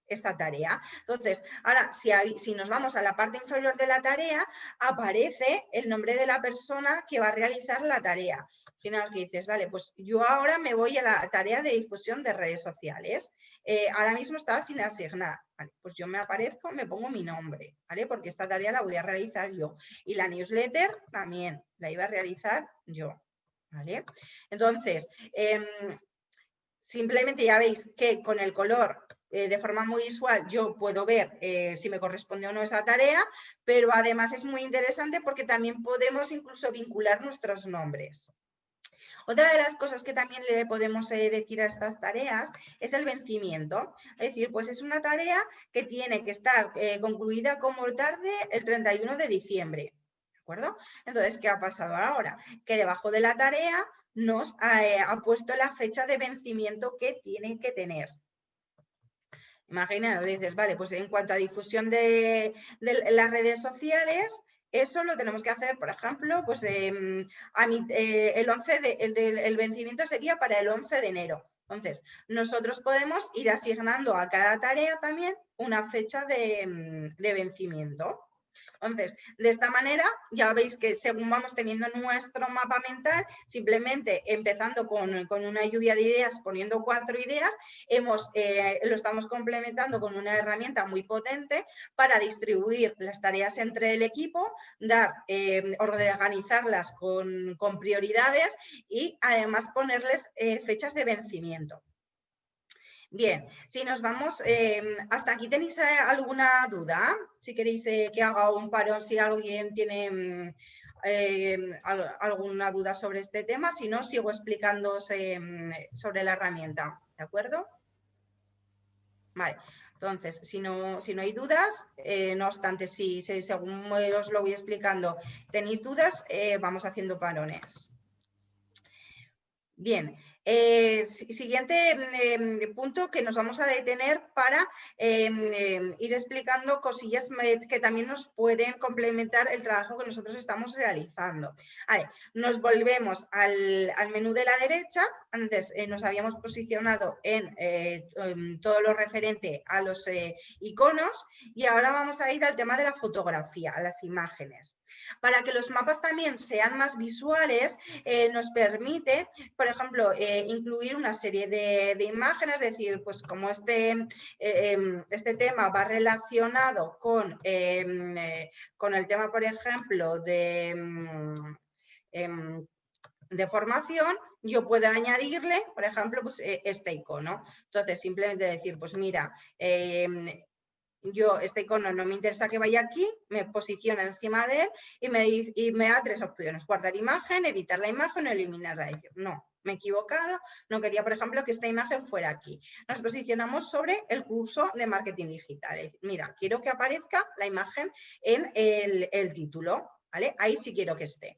esta tarea. Entonces, ahora, si nos vamos a la parte inferior de la tarea, aparece el nombre de la persona que va a realizar la tarea. Final que dices, vale, pues yo ahora me voy a la tarea de difusión de redes sociales. Ahora mismo está sin asignar. Vale, pues yo me aparezco, me pongo mi nombre, ¿vale? Porque esta tarea la voy a realizar yo. Y la newsletter también la iba a realizar yo, ¿vale? Entonces, simplemente ya veis que con el color, de forma muy visual, yo puedo ver si me corresponde o no esa tarea, pero además es muy interesante porque también podemos incluso vincular nuestros nombres. Otra de las cosas que también le podemos decir a estas tareas es el vencimiento. Es decir, pues es una tarea que tiene que estar concluida como tarde el 31 de diciembre. ¿De acuerdo? Entonces, ¿qué ha pasado ahora? Que debajo de la tarea nos ha puesto la fecha de vencimiento que tiene que tener. Imaginaos, dices, vale, pues en cuanto a difusión de las redes sociales, eso lo tenemos que hacer, por ejemplo, pues el vencimiento sería para el 11 de enero. Entonces, nosotros podemos ir asignando a cada tarea también una fecha de vencimiento. Entonces, de esta manera, ya veis que según vamos teniendo nuestro mapa mental, simplemente empezando con una lluvia de ideas, poniendo 4 ideas, lo estamos complementando con una herramienta muy potente para distribuir las tareas entre el equipo, organizarlas con prioridades y además ponerles fechas de vencimiento. Bien, si nos vamos, hasta aquí tenéis alguna duda, si queréis que haga un parón, si alguien tiene alguna duda sobre este tema, si no, sigo explicando sobre la herramienta, ¿de acuerdo? Vale, entonces, si no hay dudas, no obstante, si según os lo voy explicando tenéis dudas, vamos haciendo parones. Bien, siguiente punto que nos vamos a detener para ir explicando cosillas que también nos pueden complementar el trabajo que nosotros estamos realizando. Vale, nos volvemos al menú de la derecha. Antes nos habíamos posicionado en todo lo referente a los iconos y ahora vamos a ir al tema de la fotografía, a las imágenes. Para que los mapas también sean más visuales, nos permite, por ejemplo, incluir una serie de imágenes, es decir, pues como este tema va relacionado con el tema, por ejemplo, de formación, yo puedo añadirle, por ejemplo, pues, este icono. Entonces, simplemente decir, pues mira, yo este icono no me interesa que vaya aquí, me posiciono encima de él y me da 3 opciones: guardar imagen, editar la imagen o eliminarla. No, me he equivocado, no quería, por ejemplo, que esta imagen fuera aquí. Nos posicionamos sobre el curso de marketing digital. Es decir, mira, quiero que aparezca la imagen en el título, ¿vale? Ahí sí quiero que esté.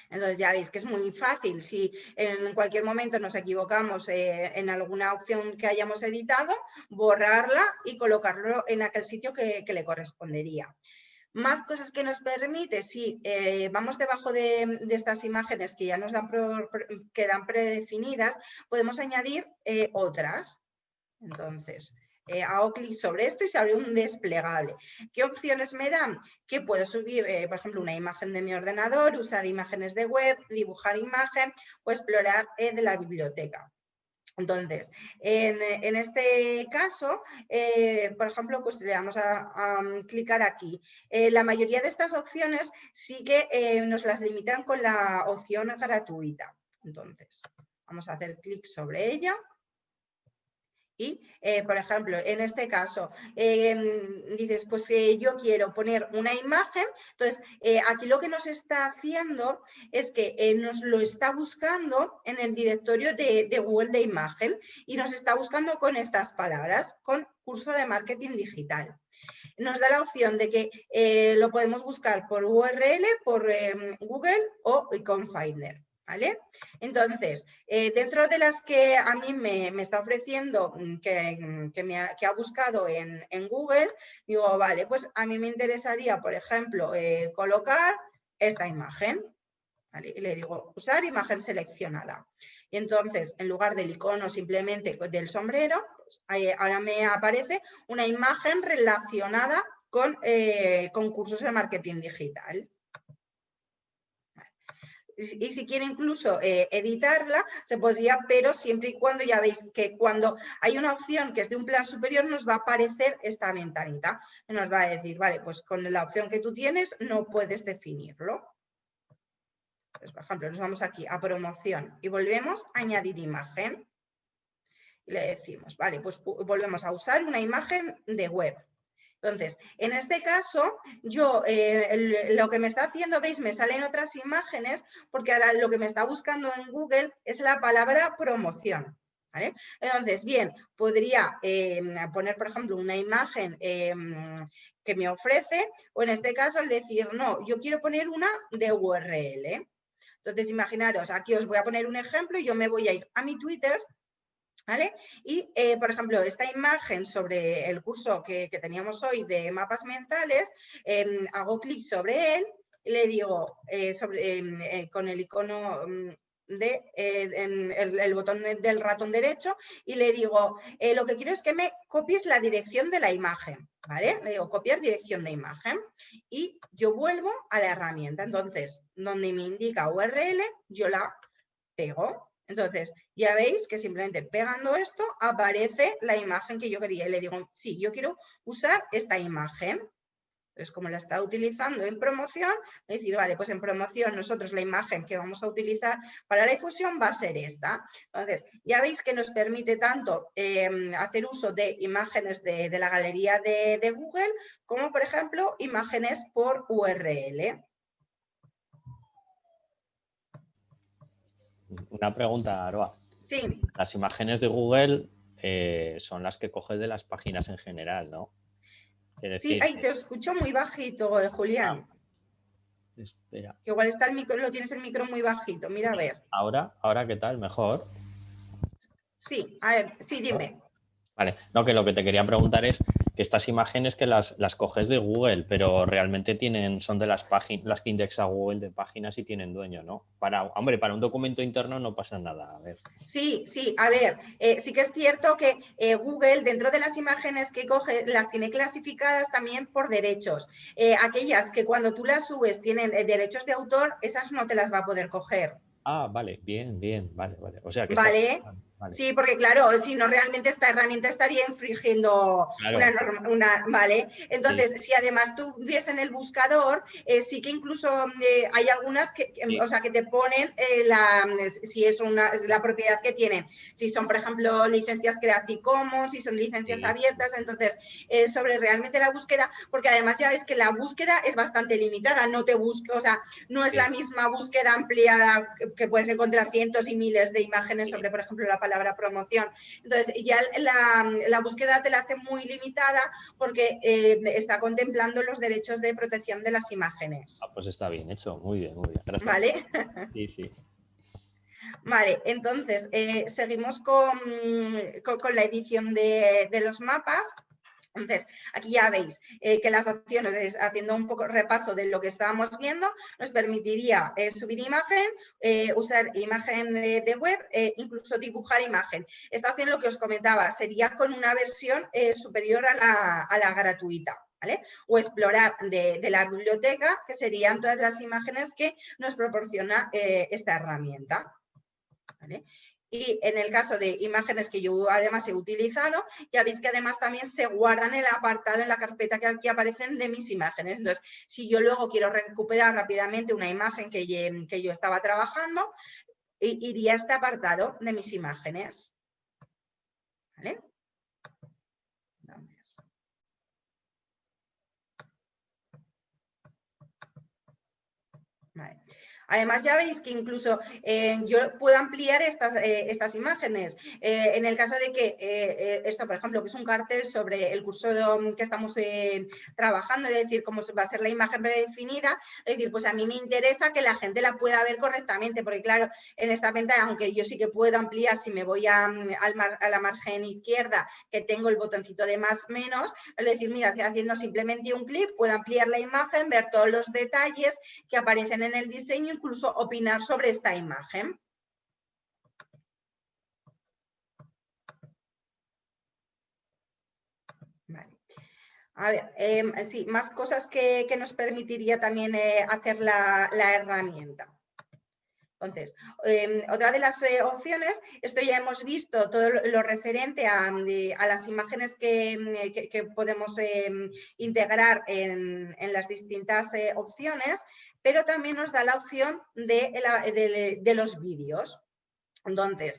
Entonces ya veis que es muy fácil. Si en cualquier momento nos equivocamos en alguna opción que hayamos editado, borrarla y colocarlo en aquel sitio que le correspondería. Más cosas que nos permite, si vamos debajo de estas imágenes que ya nos quedan predefinidas, podemos añadir otras. Entonces, hago clic sobre esto y se abre un desplegable. ¿Qué opciones me dan? Que puedo subir, por ejemplo, una imagen de mi ordenador, usar imágenes de web, dibujar imagen o explorar de la biblioteca. Entonces, en este caso, por ejemplo, pues le vamos a clicar aquí. La mayoría de estas opciones sí que nos las limitan con la opción gratuita. Entonces, vamos a hacer clic sobre ella. Y, por ejemplo, en este caso, dices, pues yo quiero poner una imagen. Entonces, aquí lo que nos está haciendo es que nos lo está buscando en el directorio de Google de imagen y nos está buscando con estas palabras, con curso de marketing digital. Nos da la opción de que lo podemos buscar por URL, por Google o con Finder. ¿Vale? Entonces, dentro de las que a mí me está ofreciendo que ha buscado en Google, digo, vale, pues a mí me interesaría, por ejemplo, colocar esta imagen. ¿Vale? Y le digo, usar imagen seleccionada. Y entonces, en lugar del icono simplemente del sombrero, pues ahora me aparece una imagen relacionada con cursos de marketing digital. Y si quiere incluso editarla, se podría, pero siempre y cuando, ya veis que cuando hay una opción que es de un plan superior, nos va a aparecer esta ventanita. Nos va a decir, vale, pues con la opción que tú tienes no puedes definirlo. Pues, por ejemplo, nos vamos aquí a promoción y volvemos a añadir imagen. Y le decimos, vale, pues volvemos a usar una imagen de web. Entonces, en este caso, yo lo que me está haciendo, veis, me salen otras imágenes porque ahora lo que me está buscando en Google es la palabra promoción. ¿Vale? Entonces, bien, podría poner, por ejemplo, una imagen que me ofrece, o en este caso, el decir, no, yo quiero poner una de URL. Entonces, imaginaros, aquí os voy a poner un ejemplo y yo me voy a ir a mi Twitter, ¿vale? Y, por ejemplo, esta imagen sobre el curso que teníamos hoy de mapas mentales, hago clic sobre él y le digo, con el icono el botón del ratón derecho y le digo, lo que quiero es que me copies la dirección de la imagen, ¿vale? Le digo, copiar dirección de imagen y yo vuelvo a la herramienta. Entonces, donde me indica URL, yo la pego. Entonces, ya veis que simplemente pegando esto aparece la imagen que yo quería y le digo, sí, yo quiero usar esta imagen. Entonces, como la está utilizando en promoción, decir, vale, pues en promoción nosotros la imagen que vamos a utilizar para la difusión va a ser esta. Entonces, ya veis que nos permite tanto hacer uso de imágenes de la galería de Google, como por ejemplo, imágenes por URL. Una pregunta, Aroa. Sí. Las imágenes de Google son las que coges de las páginas en general, ¿no? Es decir, Sí, ay, te escucho muy bajito, Julián. Espera. Que igual está el micro, lo tienes el micro muy bajito. Mira, a ver. ¿Ahora qué tal? ¿Mejor? Sí, a ver, sí, dime. Vale, no, que lo que te quería preguntar es que estas imágenes que las coges de Google, pero realmente son de las páginas, las que indexa Google de páginas y tienen dueño, ¿no? Hombre, para un documento interno no pasa nada, a ver. Sí, a ver, sí que es cierto que Google dentro de las imágenes que coge las tiene clasificadas también por derechos. Aquellas que cuando tú las subes tienen derechos de autor, esas no te las va a poder coger. Ah, vale, bien, vale. O sea que Vale. Vale. Sí, porque claro, si no realmente esta herramienta estaría infringiendo claro. una, ¿vale? Entonces, Sí. si además tú ves en el buscador, sí que incluso hay algunas que, Sí. o sea, que te ponen si es la propiedad que tienen. Si son, por ejemplo, licencias Creative Commons, si son licencias abiertas, entonces, sobre realmente la búsqueda, porque además ya ves que la búsqueda es bastante limitada, no te busca, o sea, no es la misma búsqueda ampliada que puedes encontrar cientos y miles de imágenes sobre, por ejemplo, la palabra promoción. Entonces, ya la búsqueda te la hace muy limitada porque está contemplando los derechos de protección de las imágenes. Pues está bien hecho, muy bien, gracias. ¿Vale? Sí. Vale, entonces, seguimos con la edición de los mapas. Entonces, aquí ya veis que las opciones, haciendo un poco repaso de lo que estábamos viendo, nos permitiría subir imagen, usar imagen de web, incluso dibujar imagen. Esta opción, lo que os comentaba, sería con una versión superior a la gratuita. ¿Vale? O explorar de la biblioteca, que serían todas las imágenes que nos proporciona esta herramienta. ¿Vale? Y en el caso de imágenes que yo además he utilizado, ya veis que además también se guardan en el apartado, en la carpeta que aquí aparecen de mis imágenes. Entonces, si yo luego quiero recuperar rápidamente una imagen que yo estaba trabajando, iría a este apartado de mis imágenes. ¿Vale? Vale. Además, ya veis que incluso yo puedo ampliar estas imágenes. En el caso de que esto, por ejemplo, que es un cartel sobre el curso que estamos trabajando, es decir, cómo va a ser la imagen predefinida, es decir, pues a mí me interesa que la gente la pueda ver correctamente, porque claro, en esta ventana, aunque yo sí que puedo ampliar, si me voy a la margen izquierda, que tengo el botoncito de más menos, es decir, mira, haciendo simplemente un clic, puedo ampliar la imagen, ver todos los detalles que aparecen en el diseño, incluso opinar sobre esta imagen. Vale. A ver, sí, más cosas que nos permitiría también hacer la herramienta. Entonces, otra de las opciones, esto ya hemos visto todo lo referente a las imágenes que podemos integrar en las distintas opciones, pero también nos da la opción de los vídeos. Entonces,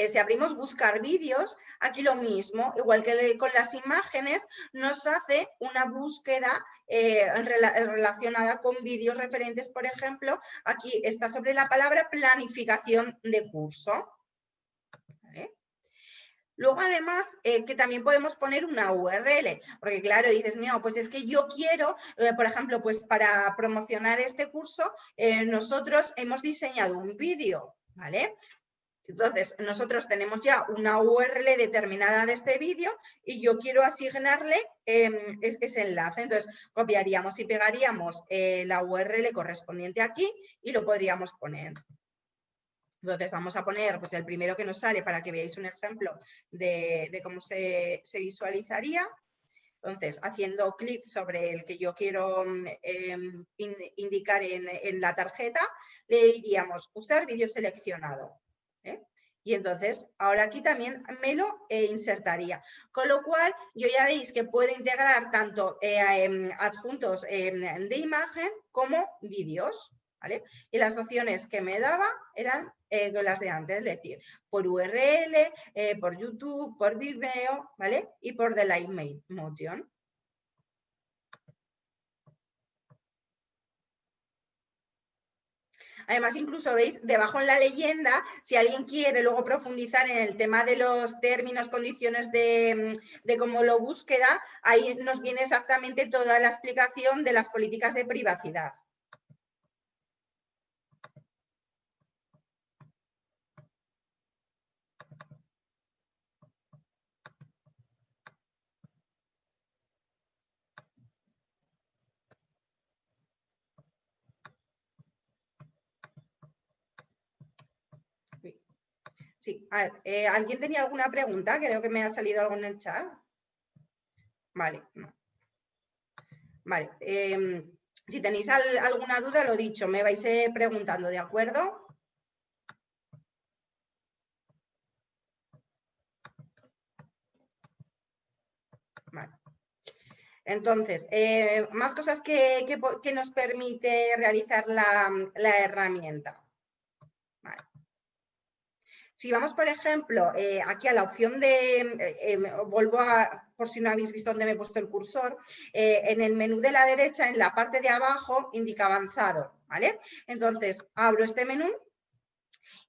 si abrimos buscar vídeos, aquí lo mismo, igual que con las imágenes, nos hace una búsqueda relacionada con vídeos referentes, por ejemplo, aquí está sobre la palabra planificación de curso. ¿Vale? Luego, además, que también podemos poner una URL, porque claro, dices, no, pues es que yo quiero, por ejemplo, pues para promocionar este curso, nosotros hemos diseñado un vídeo, ¿vale? Entonces, nosotros tenemos ya una URL determinada de este vídeo y yo quiero asignarle ese enlace. Entonces, copiaríamos y pegaríamos la URL correspondiente aquí y lo podríamos poner. Entonces, vamos a poner pues, el primero que nos sale para que veáis un ejemplo de cómo se visualizaría. Entonces, haciendo clic sobre el que yo quiero indicar en la tarjeta, le diríamos usar vídeo seleccionado. Y entonces, ahora aquí también me lo insertaría. Con lo cual, yo ya veis que puedo integrar tanto adjuntos de imagen como vídeos. ¿Vale? Y las opciones que me daba eran las de antes, es decir, por URL, por YouTube, por Vimeo, ¿vale? Y por The Live Motion. Además, incluso veis, debajo en la leyenda, si alguien quiere luego profundizar en el tema de los términos, condiciones de cómo lo búsqueda, ahí nos viene exactamente toda la explicación de las políticas de privacidad. Sí, a ver, ¿alguien tenía alguna pregunta? Creo que me ha salido algo en el chat. Vale. Vale. Si tenéis alguna duda, lo dicho, me vais preguntando, ¿de acuerdo? Vale. Entonces, más cosas que nos permite realizar la herramienta. Vale. Si vamos, por ejemplo, aquí a la opción de, vuelvo a, por si no habéis visto dónde me he puesto el cursor, en el menú de la derecha, en la parte de abajo, indica avanzado, ¿vale? Entonces, abro este menú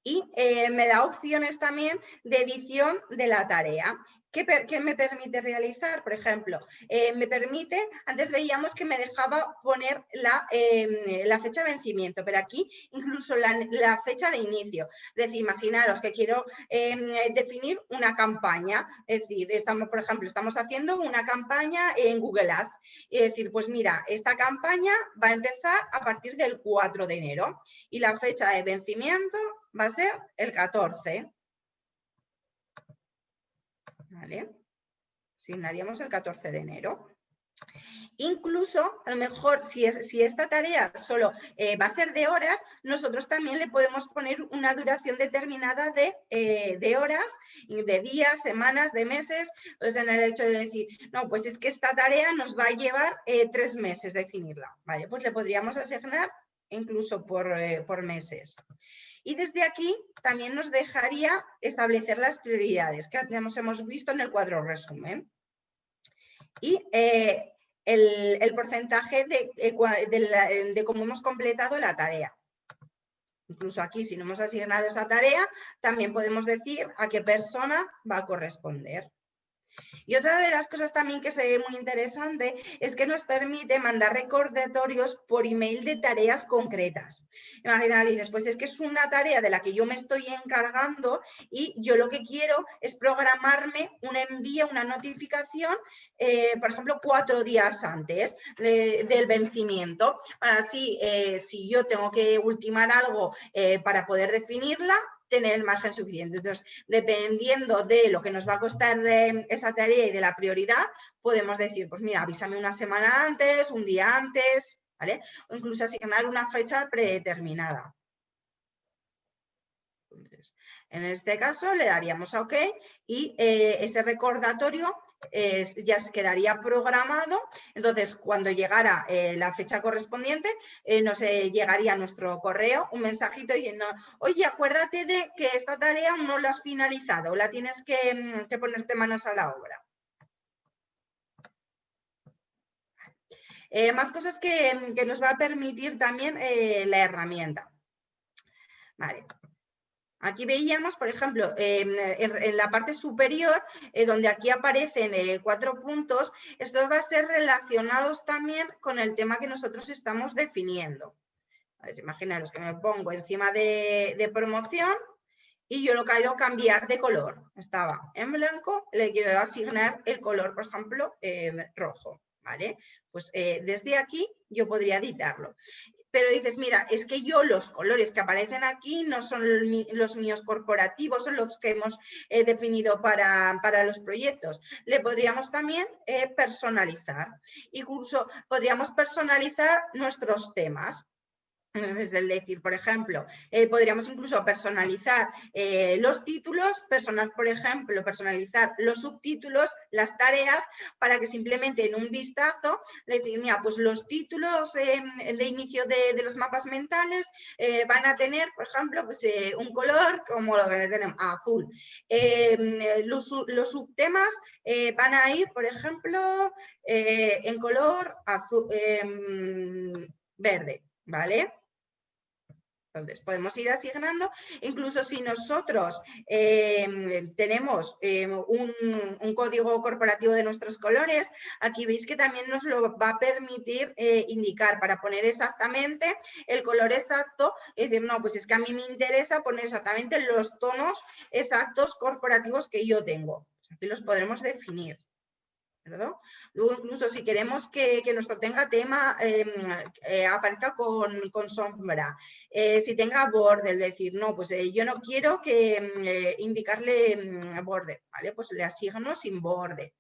y me da opciones también de edición de la tarea. ¿Qué me permite realizar? Por ejemplo, me permite, antes veíamos que me dejaba poner la fecha de vencimiento, pero aquí incluso la fecha de inicio. Es decir, imaginaros que quiero definir una campaña, es decir, por ejemplo, estamos haciendo una campaña en Google Ads, y decir, pues mira, esta campaña va a empezar a partir del 4 de enero y la fecha de vencimiento va a ser el 14. ¿Vale? Asignaríamos el 14 de enero. Incluso, a lo mejor, si esta tarea solo va a ser de horas, nosotros también le podemos poner una duración determinada de horas, de días, semanas, de meses. Entonces, en el hecho de decir, no, pues es que esta tarea nos va a llevar 3 meses definirla. ¿Vale? Pues le podríamos asignar incluso por meses. Y desde aquí también nos dejaría establecer las prioridades que ya hemos visto en el cuadro resumen. Y el porcentaje de cómo hemos completado la tarea. Incluso aquí, si no hemos asignado esa tarea, también podemos decir a qué persona va a corresponder. Y otra de las cosas también que se ve muy interesante es que nos permite mandar recordatorios por email de tareas concretas. Imagina, dices, pues es que es una tarea de la que yo me estoy encargando y yo lo que quiero es programarme un envío, una notificación, por ejemplo, 4 días antes del vencimiento. Así, si yo tengo que ultimar algo para poder definirla, tener el margen suficiente. Entonces, dependiendo de lo que nos va a costar esa tarea y de la prioridad, podemos decir, pues mira, avísame una semana antes, un día antes, ¿vale? O incluso asignar una fecha predeterminada. Entonces, en este caso le daríamos a OK y ese recordatorio ya se quedaría programado. Entonces, cuando llegara la fecha correspondiente, nos llegaría a nuestro correo un mensajito diciendo, oye, acuérdate de que esta tarea no la has finalizado, la tienes que ponerte manos a la obra. Más cosas que nos va a permitir también la herramienta. Vale. Aquí veíamos, por ejemplo, en la parte superior, donde aquí aparecen 4 puntos, estos van a ser relacionados también con el tema que nosotros estamos definiendo. Imaginaros que me pongo encima de promoción y yo lo quiero cambiar de color. Estaba en blanco, le quiero asignar el color, por ejemplo, rojo. ¿Vale? Pues desde aquí yo podría editarlo. Pero dices, mira, es que yo los colores que aparecen aquí no son los míos corporativos, son los que hemos definido para los proyectos. Le podríamos también personalizar. Incluso podríamos personalizar nuestros temas. Es decir, por ejemplo, podríamos incluso personalizar los títulos, por ejemplo, personalizar los subtítulos, las tareas, para que simplemente en un vistazo decir, mira, pues los títulos de inicio de los mapas mentales van a tener, por ejemplo, pues, un color como lo que tenemos, azul. Los subtemas van a ir, por ejemplo, en color azul, verde, ¿vale? Entonces, podemos ir asignando, incluso si nosotros tenemos un código corporativo de nuestros colores, aquí veis que también nos lo va a permitir indicar para poner exactamente el color exacto, es decir, no, pues es que a mí me interesa poner exactamente los tonos exactos corporativos que yo tengo. Aquí los podremos definir. ¿Verdad? Luego, incluso si queremos que nuestro tema aparezca con sombra, si tenga borde, es decir, no, pues yo no quiero que indicarle borde, ¿vale? Pues le asigno sin borde.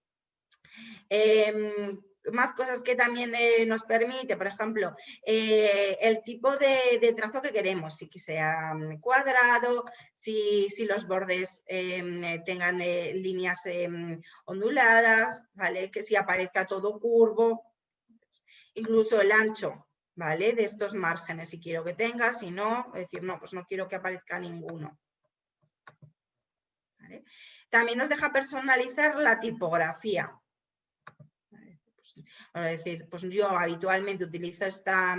Más cosas que también nos permite, por ejemplo, el tipo de trazo que queremos, si que sea cuadrado, si los bordes tengan líneas onduladas, ¿vale? Que si aparezca todo curvo, incluso el ancho, ¿vale? De estos márgenes, si quiero que tenga, si no, es decir, no, pues no quiero que aparezca ninguno. ¿Vale? También nos deja personalizar la tipografía. Es decir, pues yo habitualmente utilizo esta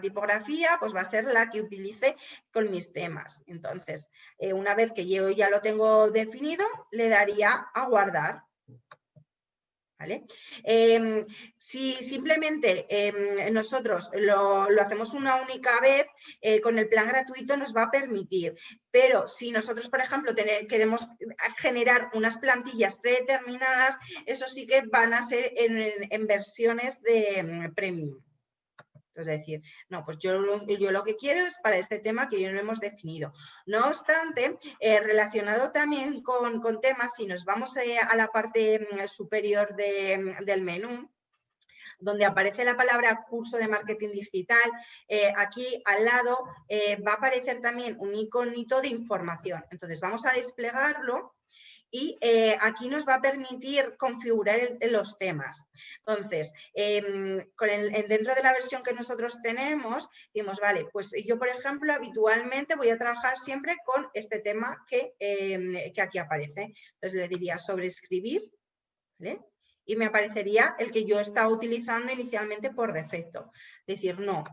tipografía, pues va a ser la que utilice con mis temas. Entonces, una vez que yo ya lo tengo definido, le daría a guardar. ¿Vale? Si simplemente nosotros lo hacemos una única vez, con el plan gratuito nos va a permitir, pero si nosotros, por ejemplo, queremos generar unas plantillas predeterminadas, eso sí que van a ser en versiones de premium. Es decir, no, pues yo lo que quiero es para este tema que yo no hemos definido. No obstante, relacionado también con temas, si nos vamos a la parte superior del menú, donde aparece la palabra curso de marketing digital, aquí al lado va a aparecer también un iconito de información. Entonces vamos a desplegarlo. Y aquí nos va a permitir configurar los temas. Entonces, dentro de la versión que nosotros tenemos, decimos, vale, pues yo, por ejemplo, habitualmente voy a trabajar siempre con este tema que aquí aparece. Entonces, le diría sobreescribir, ¿vale? y me aparecería el que yo estaba utilizando inicialmente por defecto. Decir, no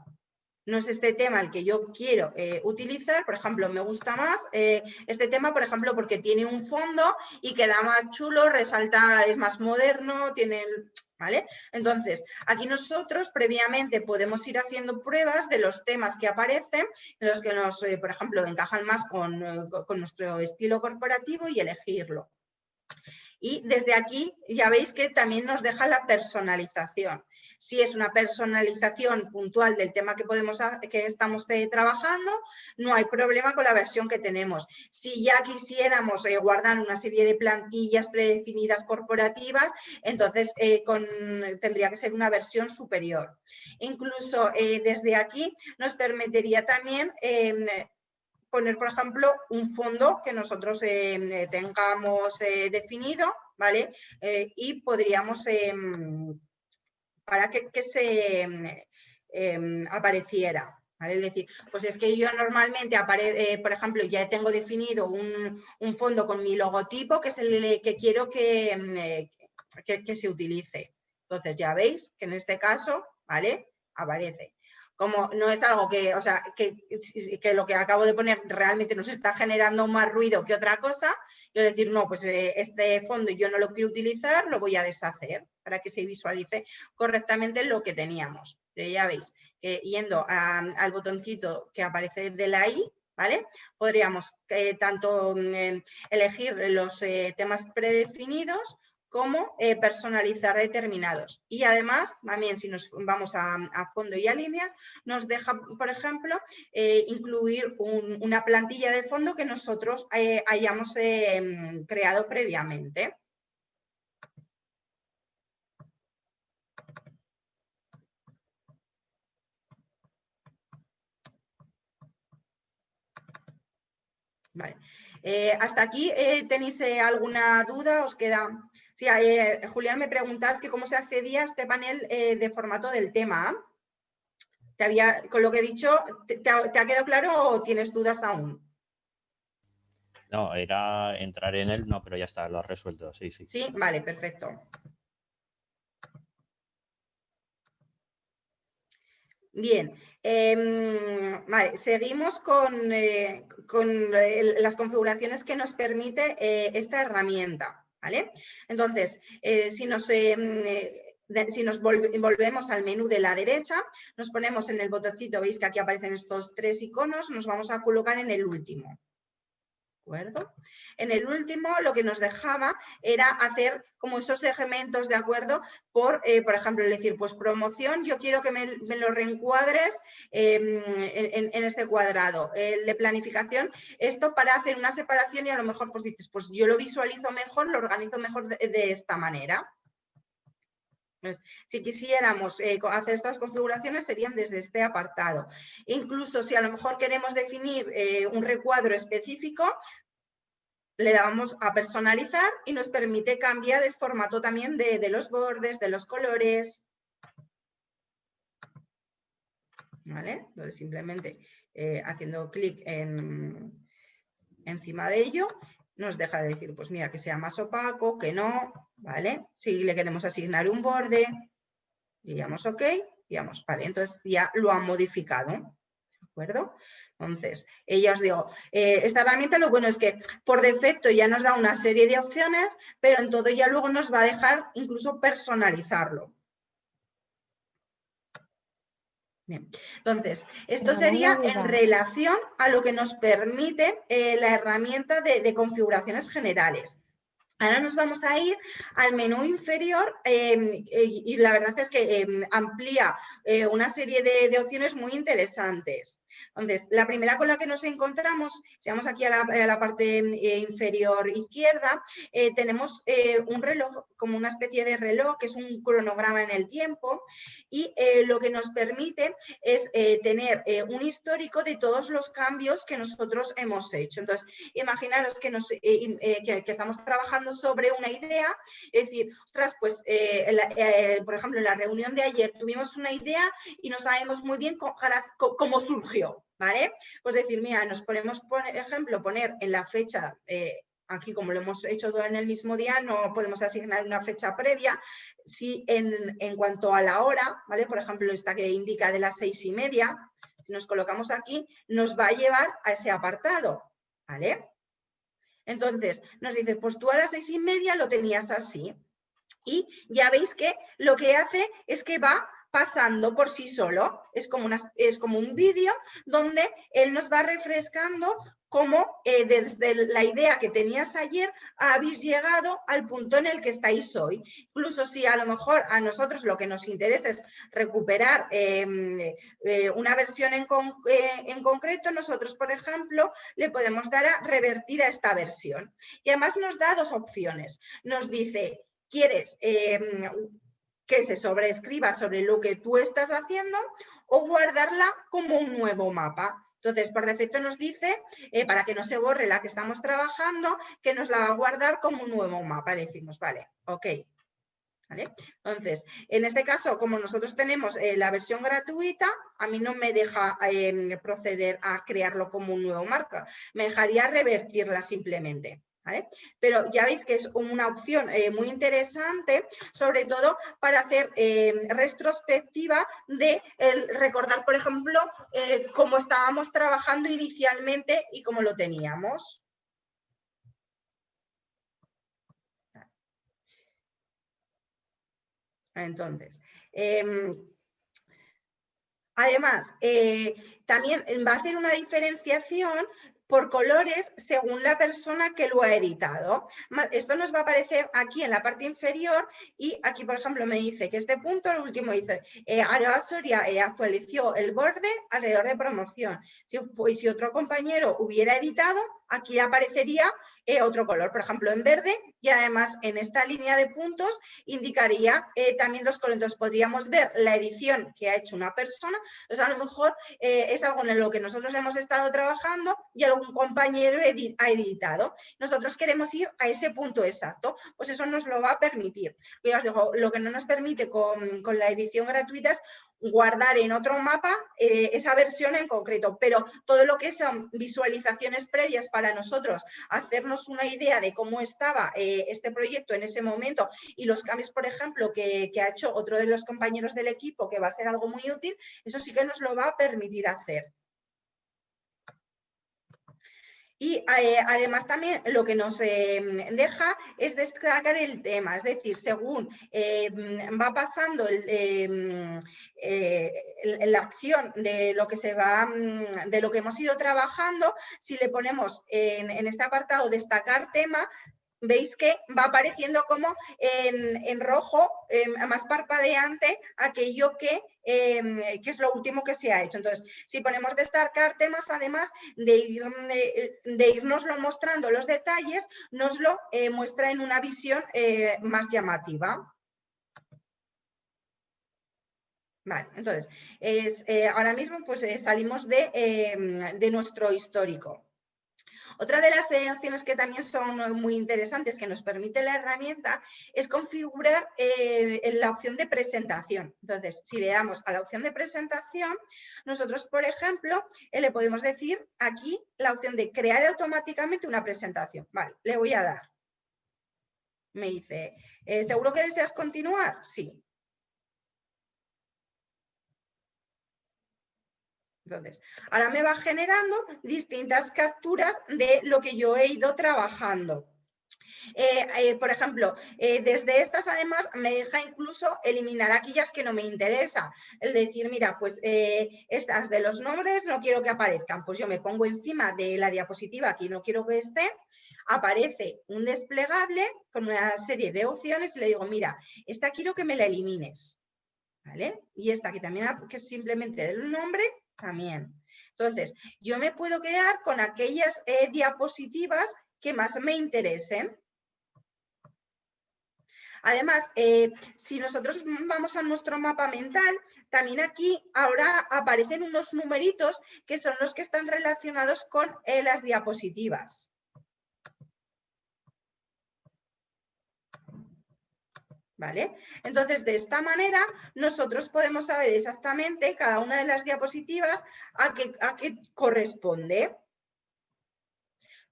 es este tema el que yo quiero utilizar. Por ejemplo, me gusta más este tema, por ejemplo, porque tiene un fondo y queda más chulo, resalta, es más moderno, tiene el... ¿Vale? Entonces, aquí nosotros previamente podemos ir haciendo pruebas de los temas que aparecen, en los que nos, por ejemplo, encajan más con nuestro estilo corporativo y elegirlo. Y desde aquí ya veis que también nos deja la personalización. Si es una personalización puntual del tema que estamos trabajando, no hay problema con la versión que tenemos. Si ya quisiéramos guardar una serie de plantillas predefinidas corporativas, entonces tendría que ser una versión superior. Incluso desde aquí nos permitiría también poner, por ejemplo, un fondo que nosotros tengamos definido, ¿vale? Y podríamos, para que se apareciera, ¿vale? Es decir, pues es que yo normalmente, por ejemplo, ya tengo definido un fondo con mi logotipo, que es el que quiero que se utilice. Entonces, ya veis que en este caso, ¿vale? Aparece. Como no es algo que, o sea, que lo que acabo de poner realmente nos está generando más ruido que otra cosa, yo decir, no, pues este fondo yo no lo quiero utilizar, lo voy a deshacer para que se visualice correctamente lo que teníamos. Pero ya veis que yendo al botoncito que aparece de la I, ¿vale? Podríamos tanto elegir los temas predefinidos como personalizar determinados. Y además, también si nos vamos a fondo y a líneas, nos deja, por ejemplo, incluir una plantilla de fondo que nosotros hayamos creado previamente. Vale. ¿Hasta aquí tenéis alguna duda? ¿Os queda...? Sí, Julián, me preguntas que cómo se accedía a este panel de formato del tema. Con lo que he dicho, ¿te ha quedado claro o tienes dudas aún? No, era entrar en él, no, pero ya está, lo has resuelto, sí, sí. Sí, vale, perfecto. Bien, vale, seguimos con las configuraciones que nos permite esta herramienta, ¿vale? Entonces, si nos volvemos al menú de la derecha, nos ponemos en el botoncito, veis que aquí aparecen estos 3 iconos, nos vamos a colocar en el último. ¿De acuerdo? En el último lo que nos dejaba era hacer como esos segmentos, ¿de acuerdo? Por ejemplo, decir, pues promoción, yo quiero que me lo reencuadres en este cuadrado. El de planificación, esto para hacer una separación y a lo mejor pues dices, pues yo lo visualizo mejor, lo organizo mejor de esta manera. Entonces, si quisiéramos hacer estas configuraciones serían desde este apartado. Incluso si a lo mejor queremos definir un recuadro específico, le damos a personalizar y nos permite cambiar el formato también de los bordes, de los colores. ¿Vale? Entonces simplemente haciendo clic encima de ello nos deja de decir, pues mira, que sea más opaco, que no, ¿vale? Si le queremos asignar un borde, le damos OK, digamos, vale, entonces ya lo han modificado, ¿de acuerdo? Entonces, ya os digo, esta herramienta lo bueno es que por defecto ya nos da una serie de opciones, pero en todo ya luego nos va a dejar incluso personalizarlo. Bien. Entonces, esto sería en relación a lo que nos permite la herramienta de configuraciones generales. Ahora nos vamos a ir al menú inferior y la verdad es que amplía una serie de opciones muy interesantes. Entonces, la primera con la que nos encontramos, si vamos aquí a la parte inferior izquierda, tenemos un reloj, como una especie de reloj, que es un cronograma en el tiempo, y lo que nos permite es tener un histórico de todos los cambios que nosotros hemos hecho. Entonces, imaginaros que estamos trabajando sobre una idea, es decir, ostras, pues, por ejemplo, en la reunión de ayer tuvimos una idea y no sabemos muy bien cómo surgió, ¿vale? Pues decir, mira, nos ponemos, por ejemplo, poner en la fecha aquí como lo hemos hecho todo en el mismo día, no podemos asignar una fecha previa. Si en cuanto a la hora, ¿vale? Por ejemplo, esta que indica de las 6:30, si nos colocamos aquí, nos va a llevar a ese apartado, ¿vale? Entonces, nos dice, pues tú a las 6:30 lo tenías así. Y ya veis que lo que hace es que va pasando por sí solo. Es como un vídeo donde él nos va refrescando cómo desde la idea que tenías ayer habéis llegado al punto en el que estáis hoy. Incluso si a lo mejor a nosotros lo que nos interesa es recuperar una versión en concreto, nosotros, por ejemplo, le podemos dar a revertir a esta versión. Y además nos da dos opciones. Nos dice, ¿quieres que se sobreescriba sobre lo que tú estás haciendo o guardarla como un nuevo mapa? Entonces, por defecto nos dice, para que no se borre la que estamos trabajando, que nos la va a guardar como un nuevo mapa. Le decimos, vale, ok. ¿Vale? Entonces, en este caso, como nosotros tenemos la versión gratuita, a mí no me deja proceder a crearlo como un nuevo mapa. Me dejaría revertirla simplemente. ¿Vale? Pero ya veis que es una opción muy interesante, sobre todo para hacer retrospectiva de recordar, por ejemplo, cómo estábamos trabajando inicialmente y cómo lo teníamos. Entonces, además, también va a hacer una diferenciación por colores según la persona que lo ha editado. Esto nos va a aparecer aquí en la parte inferior y aquí, por ejemplo, me dice que este punto, el último dice, Aroa Soria actualizó el borde alrededor de promoción. Si otro compañero hubiera editado, aquí aparecería otro color, por ejemplo, en verde, y además en esta línea de puntos indicaría también los colores. Entonces, podríamos ver la edición que ha hecho una persona. Entonces, a lo mejor es algo en lo que nosotros hemos estado trabajando y algún compañero ha editado. Nosotros queremos ir a ese punto exacto, pues eso nos lo va a permitir. Ya os digo, lo que no nos permite con la edición gratuita es guardar en otro mapa esa versión en concreto, pero todo lo que son visualizaciones previas para nosotros, hacernos una idea de cómo estaba este proyecto en ese momento y los cambios, por ejemplo, que ha hecho otro de los compañeros del equipo, que va a ser algo muy útil, eso sí que nos lo va a permitir hacer. Y además también lo que nos deja es destacar el tema, es decir, según va pasando la acción de lo que de lo que hemos ido trabajando, si le ponemos en este apartado destacar tema, veis que va apareciendo como en rojo, más parpadeante, aquello que es lo último que se ha hecho. Entonces, si ponemos destacar temas, además de irnoslo mostrando los detalles, nos lo muestra en una visión más llamativa. Vale, entonces, ahora mismo pues salimos de nuestro histórico. Otra de las opciones que también son muy interesantes que nos permite la herramienta es configurar la opción de presentación. Entonces, si le damos a la opción de presentación, nosotros, por ejemplo, le podemos decir aquí la opción de crear automáticamente una presentación. Vale, le voy a dar. Me dice, ¿seguro que deseas continuar? Sí. Entonces, ahora me va generando distintas capturas de lo que yo he ido trabajando. Por ejemplo, desde estas además me deja incluso eliminar aquellas que no me interesa. Es decir, mira, pues estas de los nombres no quiero que aparezcan. Pues yo me pongo encima de la diapositiva que no quiero que esté. Aparece un desplegable con una serie de opciones y le digo, mira, esta quiero que me la elimines. ¿Vale? Y esta que también, que es simplemente del nombre, también. Entonces, yo me puedo quedar con aquellas diapositivas que más me interesen. Además, si nosotros vamos a nuestro mapa mental, también aquí ahora aparecen unos numeritos que son los que están relacionados con las diapositivas. ¿Vale? Entonces, de esta manera, nosotros podemos saber exactamente cada una de las diapositivas a qué corresponde.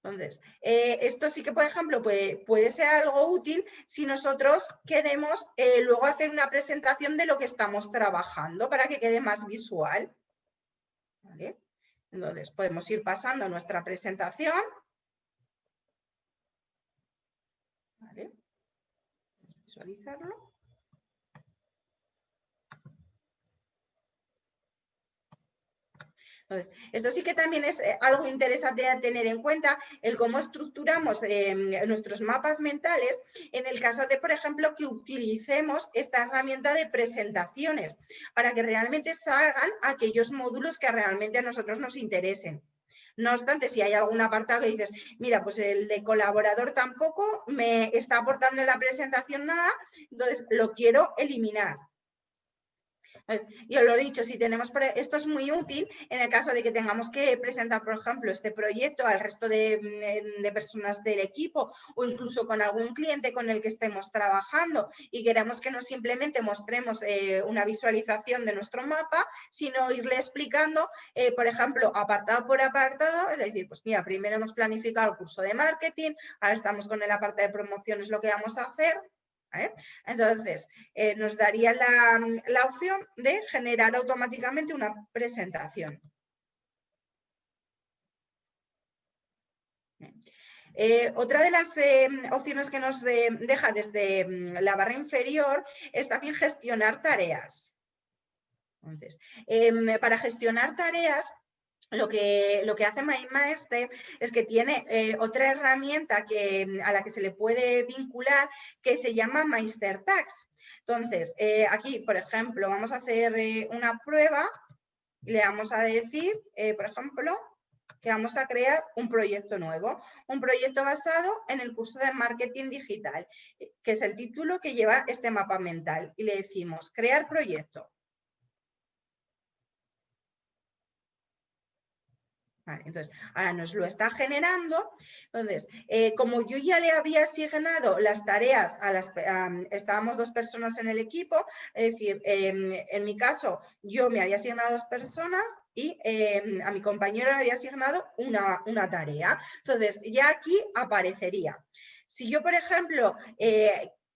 Entonces, esto sí que, por ejemplo, puede ser algo útil si nosotros queremos luego hacer una presentación de lo que estamos trabajando para que quede más visual. ¿Vale? Entonces, podemos ir pasando nuestra presentación. ¿Vale? Visualizarlo. Entonces, esto sí que también es algo interesante a tener en cuenta, el cómo estructuramos nuestros mapas mentales en el caso de, por ejemplo, que utilicemos esta herramienta de presentaciones para que realmente salgan aquellos módulos que realmente a nosotros nos interesen. No obstante, si hay algún apartado que dices, mira, pues el de colaborador tampoco me está aportando en la presentación nada, entonces lo quiero eliminar. Yo lo he dicho, si tenemos, esto es muy útil en el caso de que tengamos que presentar, por ejemplo, este proyecto al resto de personas del equipo o incluso con algún cliente con el que estemos trabajando y queremos que no simplemente mostremos una visualización de nuestro mapa, sino irle explicando, por ejemplo, apartado por apartado, es decir, pues mira, primero hemos planificado el curso de marketing, ahora estamos con el apartado de promociones, lo que vamos a hacer. Entonces, nos daría la opción de generar automáticamente una presentación. Otra de las opciones que nos deja desde la barra inferior es también gestionar tareas. Entonces, para gestionar tareas, lo que hace MindMaster es que tiene otra herramienta a la que se le puede vincular que se llama MeisterTags. Entonces, aquí, por ejemplo, vamos a hacer una prueba y le vamos a decir, por ejemplo, que vamos a crear un proyecto nuevo, un proyecto basado en el curso de marketing digital, que es el título que lleva este mapa mental. Y le decimos, crear proyecto. Vale, entonces, ahora nos lo está generando. Entonces, como yo ya le había asignado las tareas estábamos 2 personas en el equipo, es decir, en mi caso, yo me había asignado 2 personas y a mi compañero le había asignado una tarea. Entonces, ya aquí aparecería. Si yo, por ejemplo,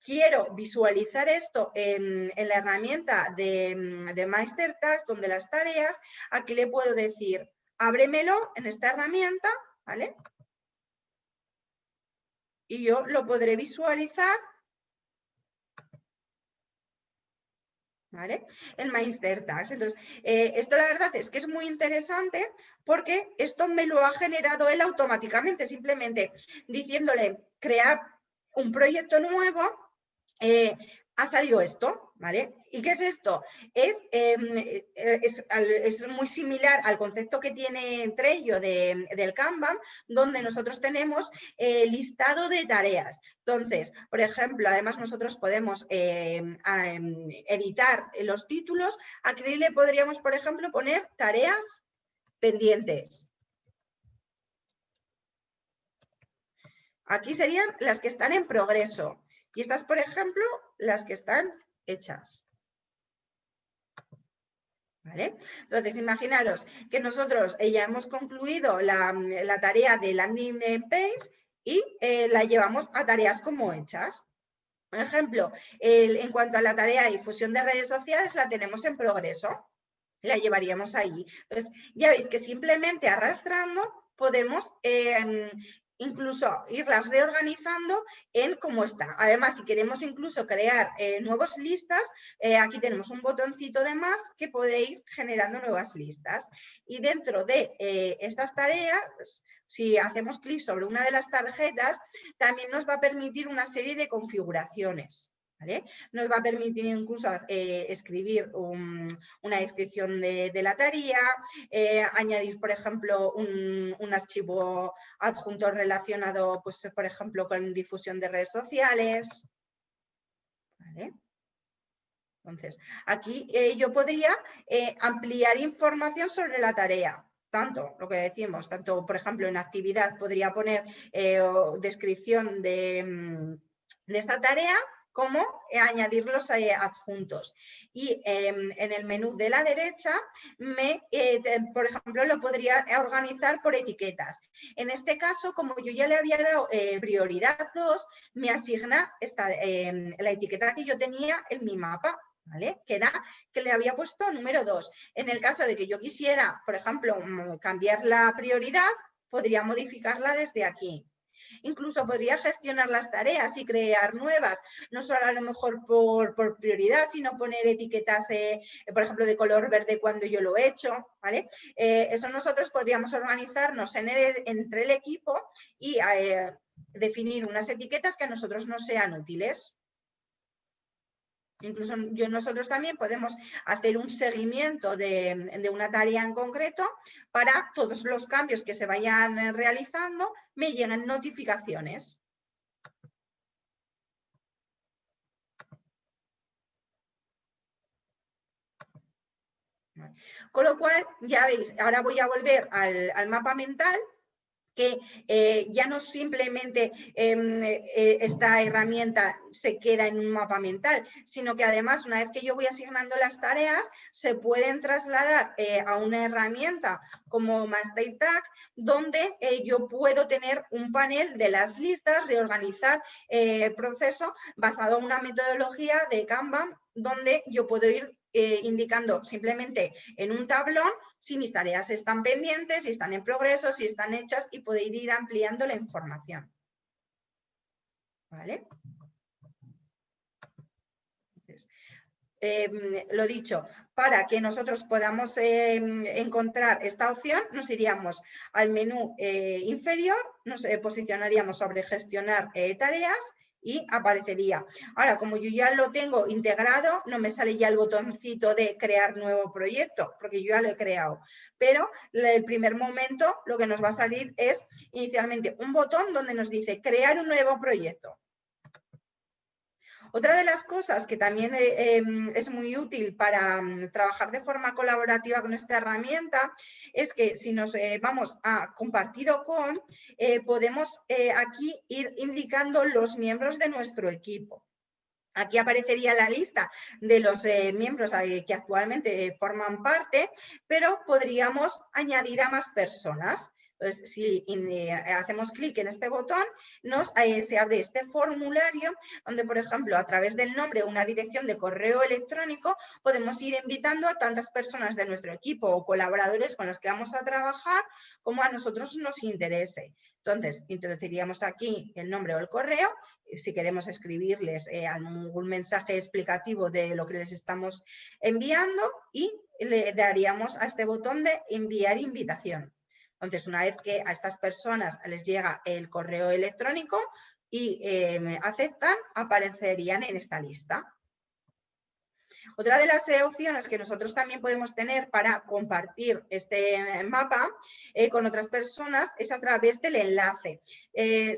quiero visualizar esto en la herramienta de MeisterTags, donde las tareas, aquí le puedo decir, ábremelo en esta herramienta, ¿vale? Y yo lo podré visualizar, ¿vale? En MeisterTags. Entonces, esto la verdad es que es muy interesante porque esto me lo ha generado él automáticamente, simplemente diciéndole crear un proyecto nuevo, ha salido esto, ¿vale? ¿Y qué es esto? Es muy similar al concepto que tiene Trello del Kanban, donde nosotros tenemos listado de tareas. Entonces, por ejemplo, además nosotros podemos editar los títulos. Aquí le podríamos, por ejemplo, poner tareas pendientes. Aquí serían las que están en progreso. Y estas, por ejemplo, las que están hechas. ¿Vale? Entonces, imaginaros que nosotros ya hemos concluido la tarea de landing page y la llevamos a tareas como hechas. Por ejemplo, en cuanto a la tarea de difusión de redes sociales, la tenemos en progreso. La llevaríamos ahí. Entonces, ya veis que simplemente arrastrando podemos incluso irlas reorganizando en cómo está. Además, si queremos incluso crear nuevas listas, aquí tenemos un botoncito de más que puede ir generando nuevas listas. Y dentro de estas tareas, si hacemos clic sobre una de las tarjetas, también nos va a permitir una serie de configuraciones. ¿Vale? Nos va a permitir incluso escribir una descripción de la tarea, añadir, por ejemplo, un archivo adjunto relacionado, pues, por ejemplo, con difusión de redes sociales. ¿Vale? Entonces, aquí yo podría ampliar información sobre la tarea. Tanto, lo que decimos, tanto, por ejemplo, en actividad podría poner descripción de esta tarea, como añadirlos adjuntos. Y en el menú de la derecha, por ejemplo, lo podría organizar por etiquetas. En este caso, como yo ya le había dado prioridad 2, me asigna la etiqueta que yo tenía en mi mapa, ¿vale? Que era que le había puesto número 2. En el caso de que yo quisiera, por ejemplo, cambiar la prioridad, podría modificarla desde aquí. Incluso podría gestionar las tareas y crear nuevas, no solo a lo mejor por prioridad, sino poner etiquetas, por ejemplo, de color verde cuando yo lo he hecho, ¿vale? Eso nosotros podríamos organizarnos entre el equipo y definir unas etiquetas que a nosotros nos sean útiles. Incluso nosotros también podemos hacer un seguimiento de una tarea en concreto para todos los cambios que se vayan realizando, me lleguen notificaciones. Con lo cual, ya veis, ahora voy a volver al mapa mental, que ya no simplemente esta herramienta se queda en un mapa mental, sino que además, una vez que yo voy asignando las tareas, se pueden trasladar a una herramienta como MasterTag, donde yo puedo tener un panel de las listas, reorganizar el proceso basado en una metodología de Kanban, donde yo puedo ir indicando simplemente en un tablón si mis tareas están pendientes, si están en progreso, si están hechas, y poder ir ampliando la información. ¿Vale? Entonces, lo dicho, para que nosotros podamos encontrar esta opción, nos iríamos al menú inferior, nos posicionaríamos sobre gestionar tareas y aparecería. Ahora, como yo ya lo tengo integrado, no me sale ya el botoncito de crear nuevo proyecto, porque yo ya lo he creado. Pero el primer momento lo que nos va a salir es inicialmente un botón donde nos dice crear un nuevo proyecto. Otra de las cosas que también es muy útil para trabajar de forma colaborativa con esta herramienta es que si nos vamos a compartido con, podemos aquí ir indicando los miembros de nuestro equipo. Aquí aparecería la lista de los miembros que actualmente forman parte, pero podríamos añadir a más personas. Entonces, si hacemos clic en este botón, se abre este formulario donde, por ejemplo, a través del nombre o una dirección de correo electrónico, podemos ir invitando a tantas personas de nuestro equipo o colaboradores con los que vamos a trabajar como a nosotros nos interese. Entonces, introduciríamos aquí el nombre o el correo, si queremos escribirles algún mensaje explicativo de lo que les estamos enviando, y le daríamos a este botón de enviar invitación. Entonces, una vez que a estas personas les llega el correo electrónico y aceptan, aparecerían en esta lista. Otra de las opciones que nosotros también podemos tener para compartir este mapa con otras personas es a través del enlace.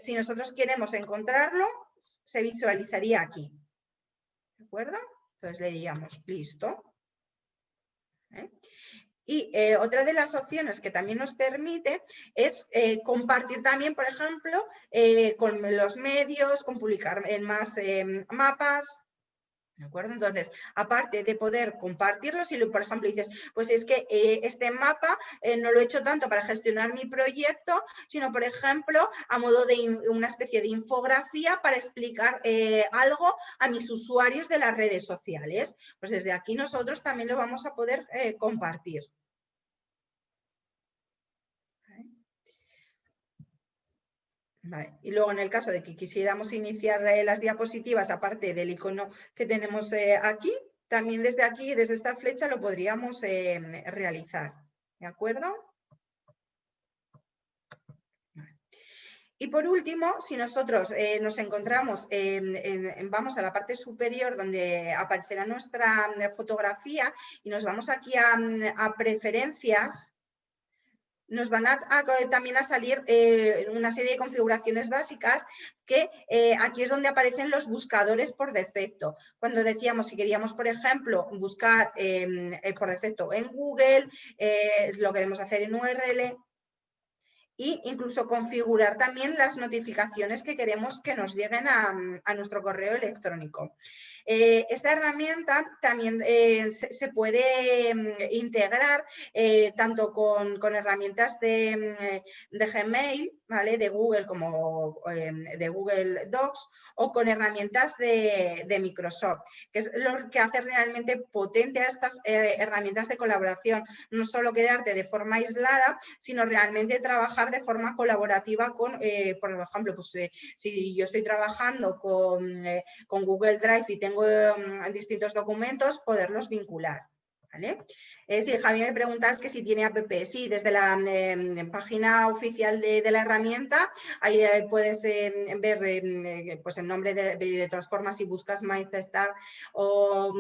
Si nosotros queremos encontrarlo, se visualizaría aquí. ¿De acuerdo? Entonces le diríamos listo. Y otra de las opciones que también nos permite es compartir también, por ejemplo, con los medios, con publicar en más mapas. ¿De acuerdo? Entonces, aparte de poder compartirlo, si por ejemplo dices, pues es que este mapa no lo he hecho tanto para gestionar mi proyecto, sino por ejemplo a modo de una especie de infografía para explicar algo a mis usuarios de las redes sociales. Pues desde aquí nosotros también lo vamos a poder compartir. Vale. Y luego en el caso de que quisiéramos iniciar las diapositivas, aparte del icono que tenemos aquí, también desde aquí, desde esta flecha, lo podríamos realizar. ¿De acuerdo? Vale. Y por último, si nosotros nos encontramos, vamos a la parte superior donde aparecerá nuestra fotografía y nos vamos aquí a preferencias, nos van también a salir una serie de configuraciones básicas que aquí es donde aparecen los buscadores por defecto. Cuando decíamos si queríamos, por ejemplo, buscar por defecto en Google, lo queremos hacer en URL. e incluso configurar también las notificaciones que queremos que nos lleguen a nuestro correo electrónico. Esta herramienta también se puede integrar tanto con herramientas de Gmail, ¿vale? De Google como de Google Docs, o con herramientas de Microsoft, que es lo que hace realmente potente a estas herramientas de colaboración. No solo quedarte de forma aislada, sino realmente trabajar de forma colaborativa con, por ejemplo, pues, si yo estoy trabajando con Google Drive y tengo distintos documentos, poderlos vincular. ¿Vale? Sí, Javi, me preguntas que si tiene app. Sí, desde la página oficial de la herramienta, ahí puedes ver pues el nombre de todas formas, si buscas MyStar o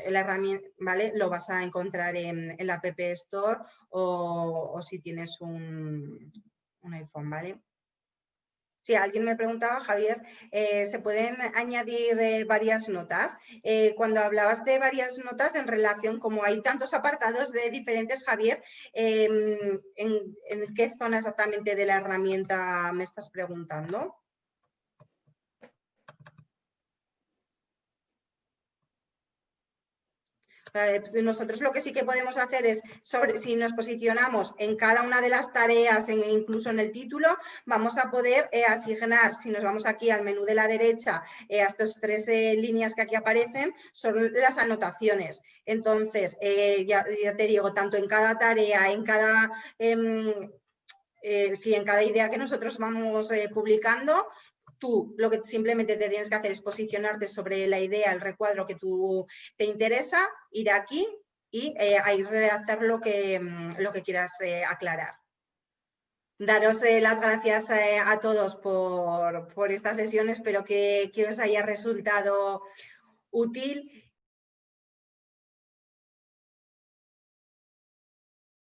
la herramienta, ¿vale? Lo vas a encontrar en la App Store o si tienes un iPhone, ¿vale? Sí, alguien me preguntaba, Javier, ¿se pueden añadir varias notas? Cuando hablabas de varias notas en relación, como hay tantos apartados de diferentes, Javier, ¿en qué zona exactamente de la herramienta me estás preguntando? Nosotros lo que sí que podemos hacer es, si nos posicionamos en cada una de las tareas, incluso en el título, vamos a poder asignar, si nos vamos aquí al menú de la derecha, a estas 3 líneas que aquí aparecen, son las anotaciones. Entonces, ya te digo, tanto en cada tarea, en cada... en cada idea que nosotros vamos publicando, tú lo que simplemente te tienes que hacer es posicionarte sobre la idea, el recuadro que tú te interesa, ir aquí y ahí redactar lo que quieras aclarar. Daros las gracias a todos por esta sesión, espero que os haya resultado útil.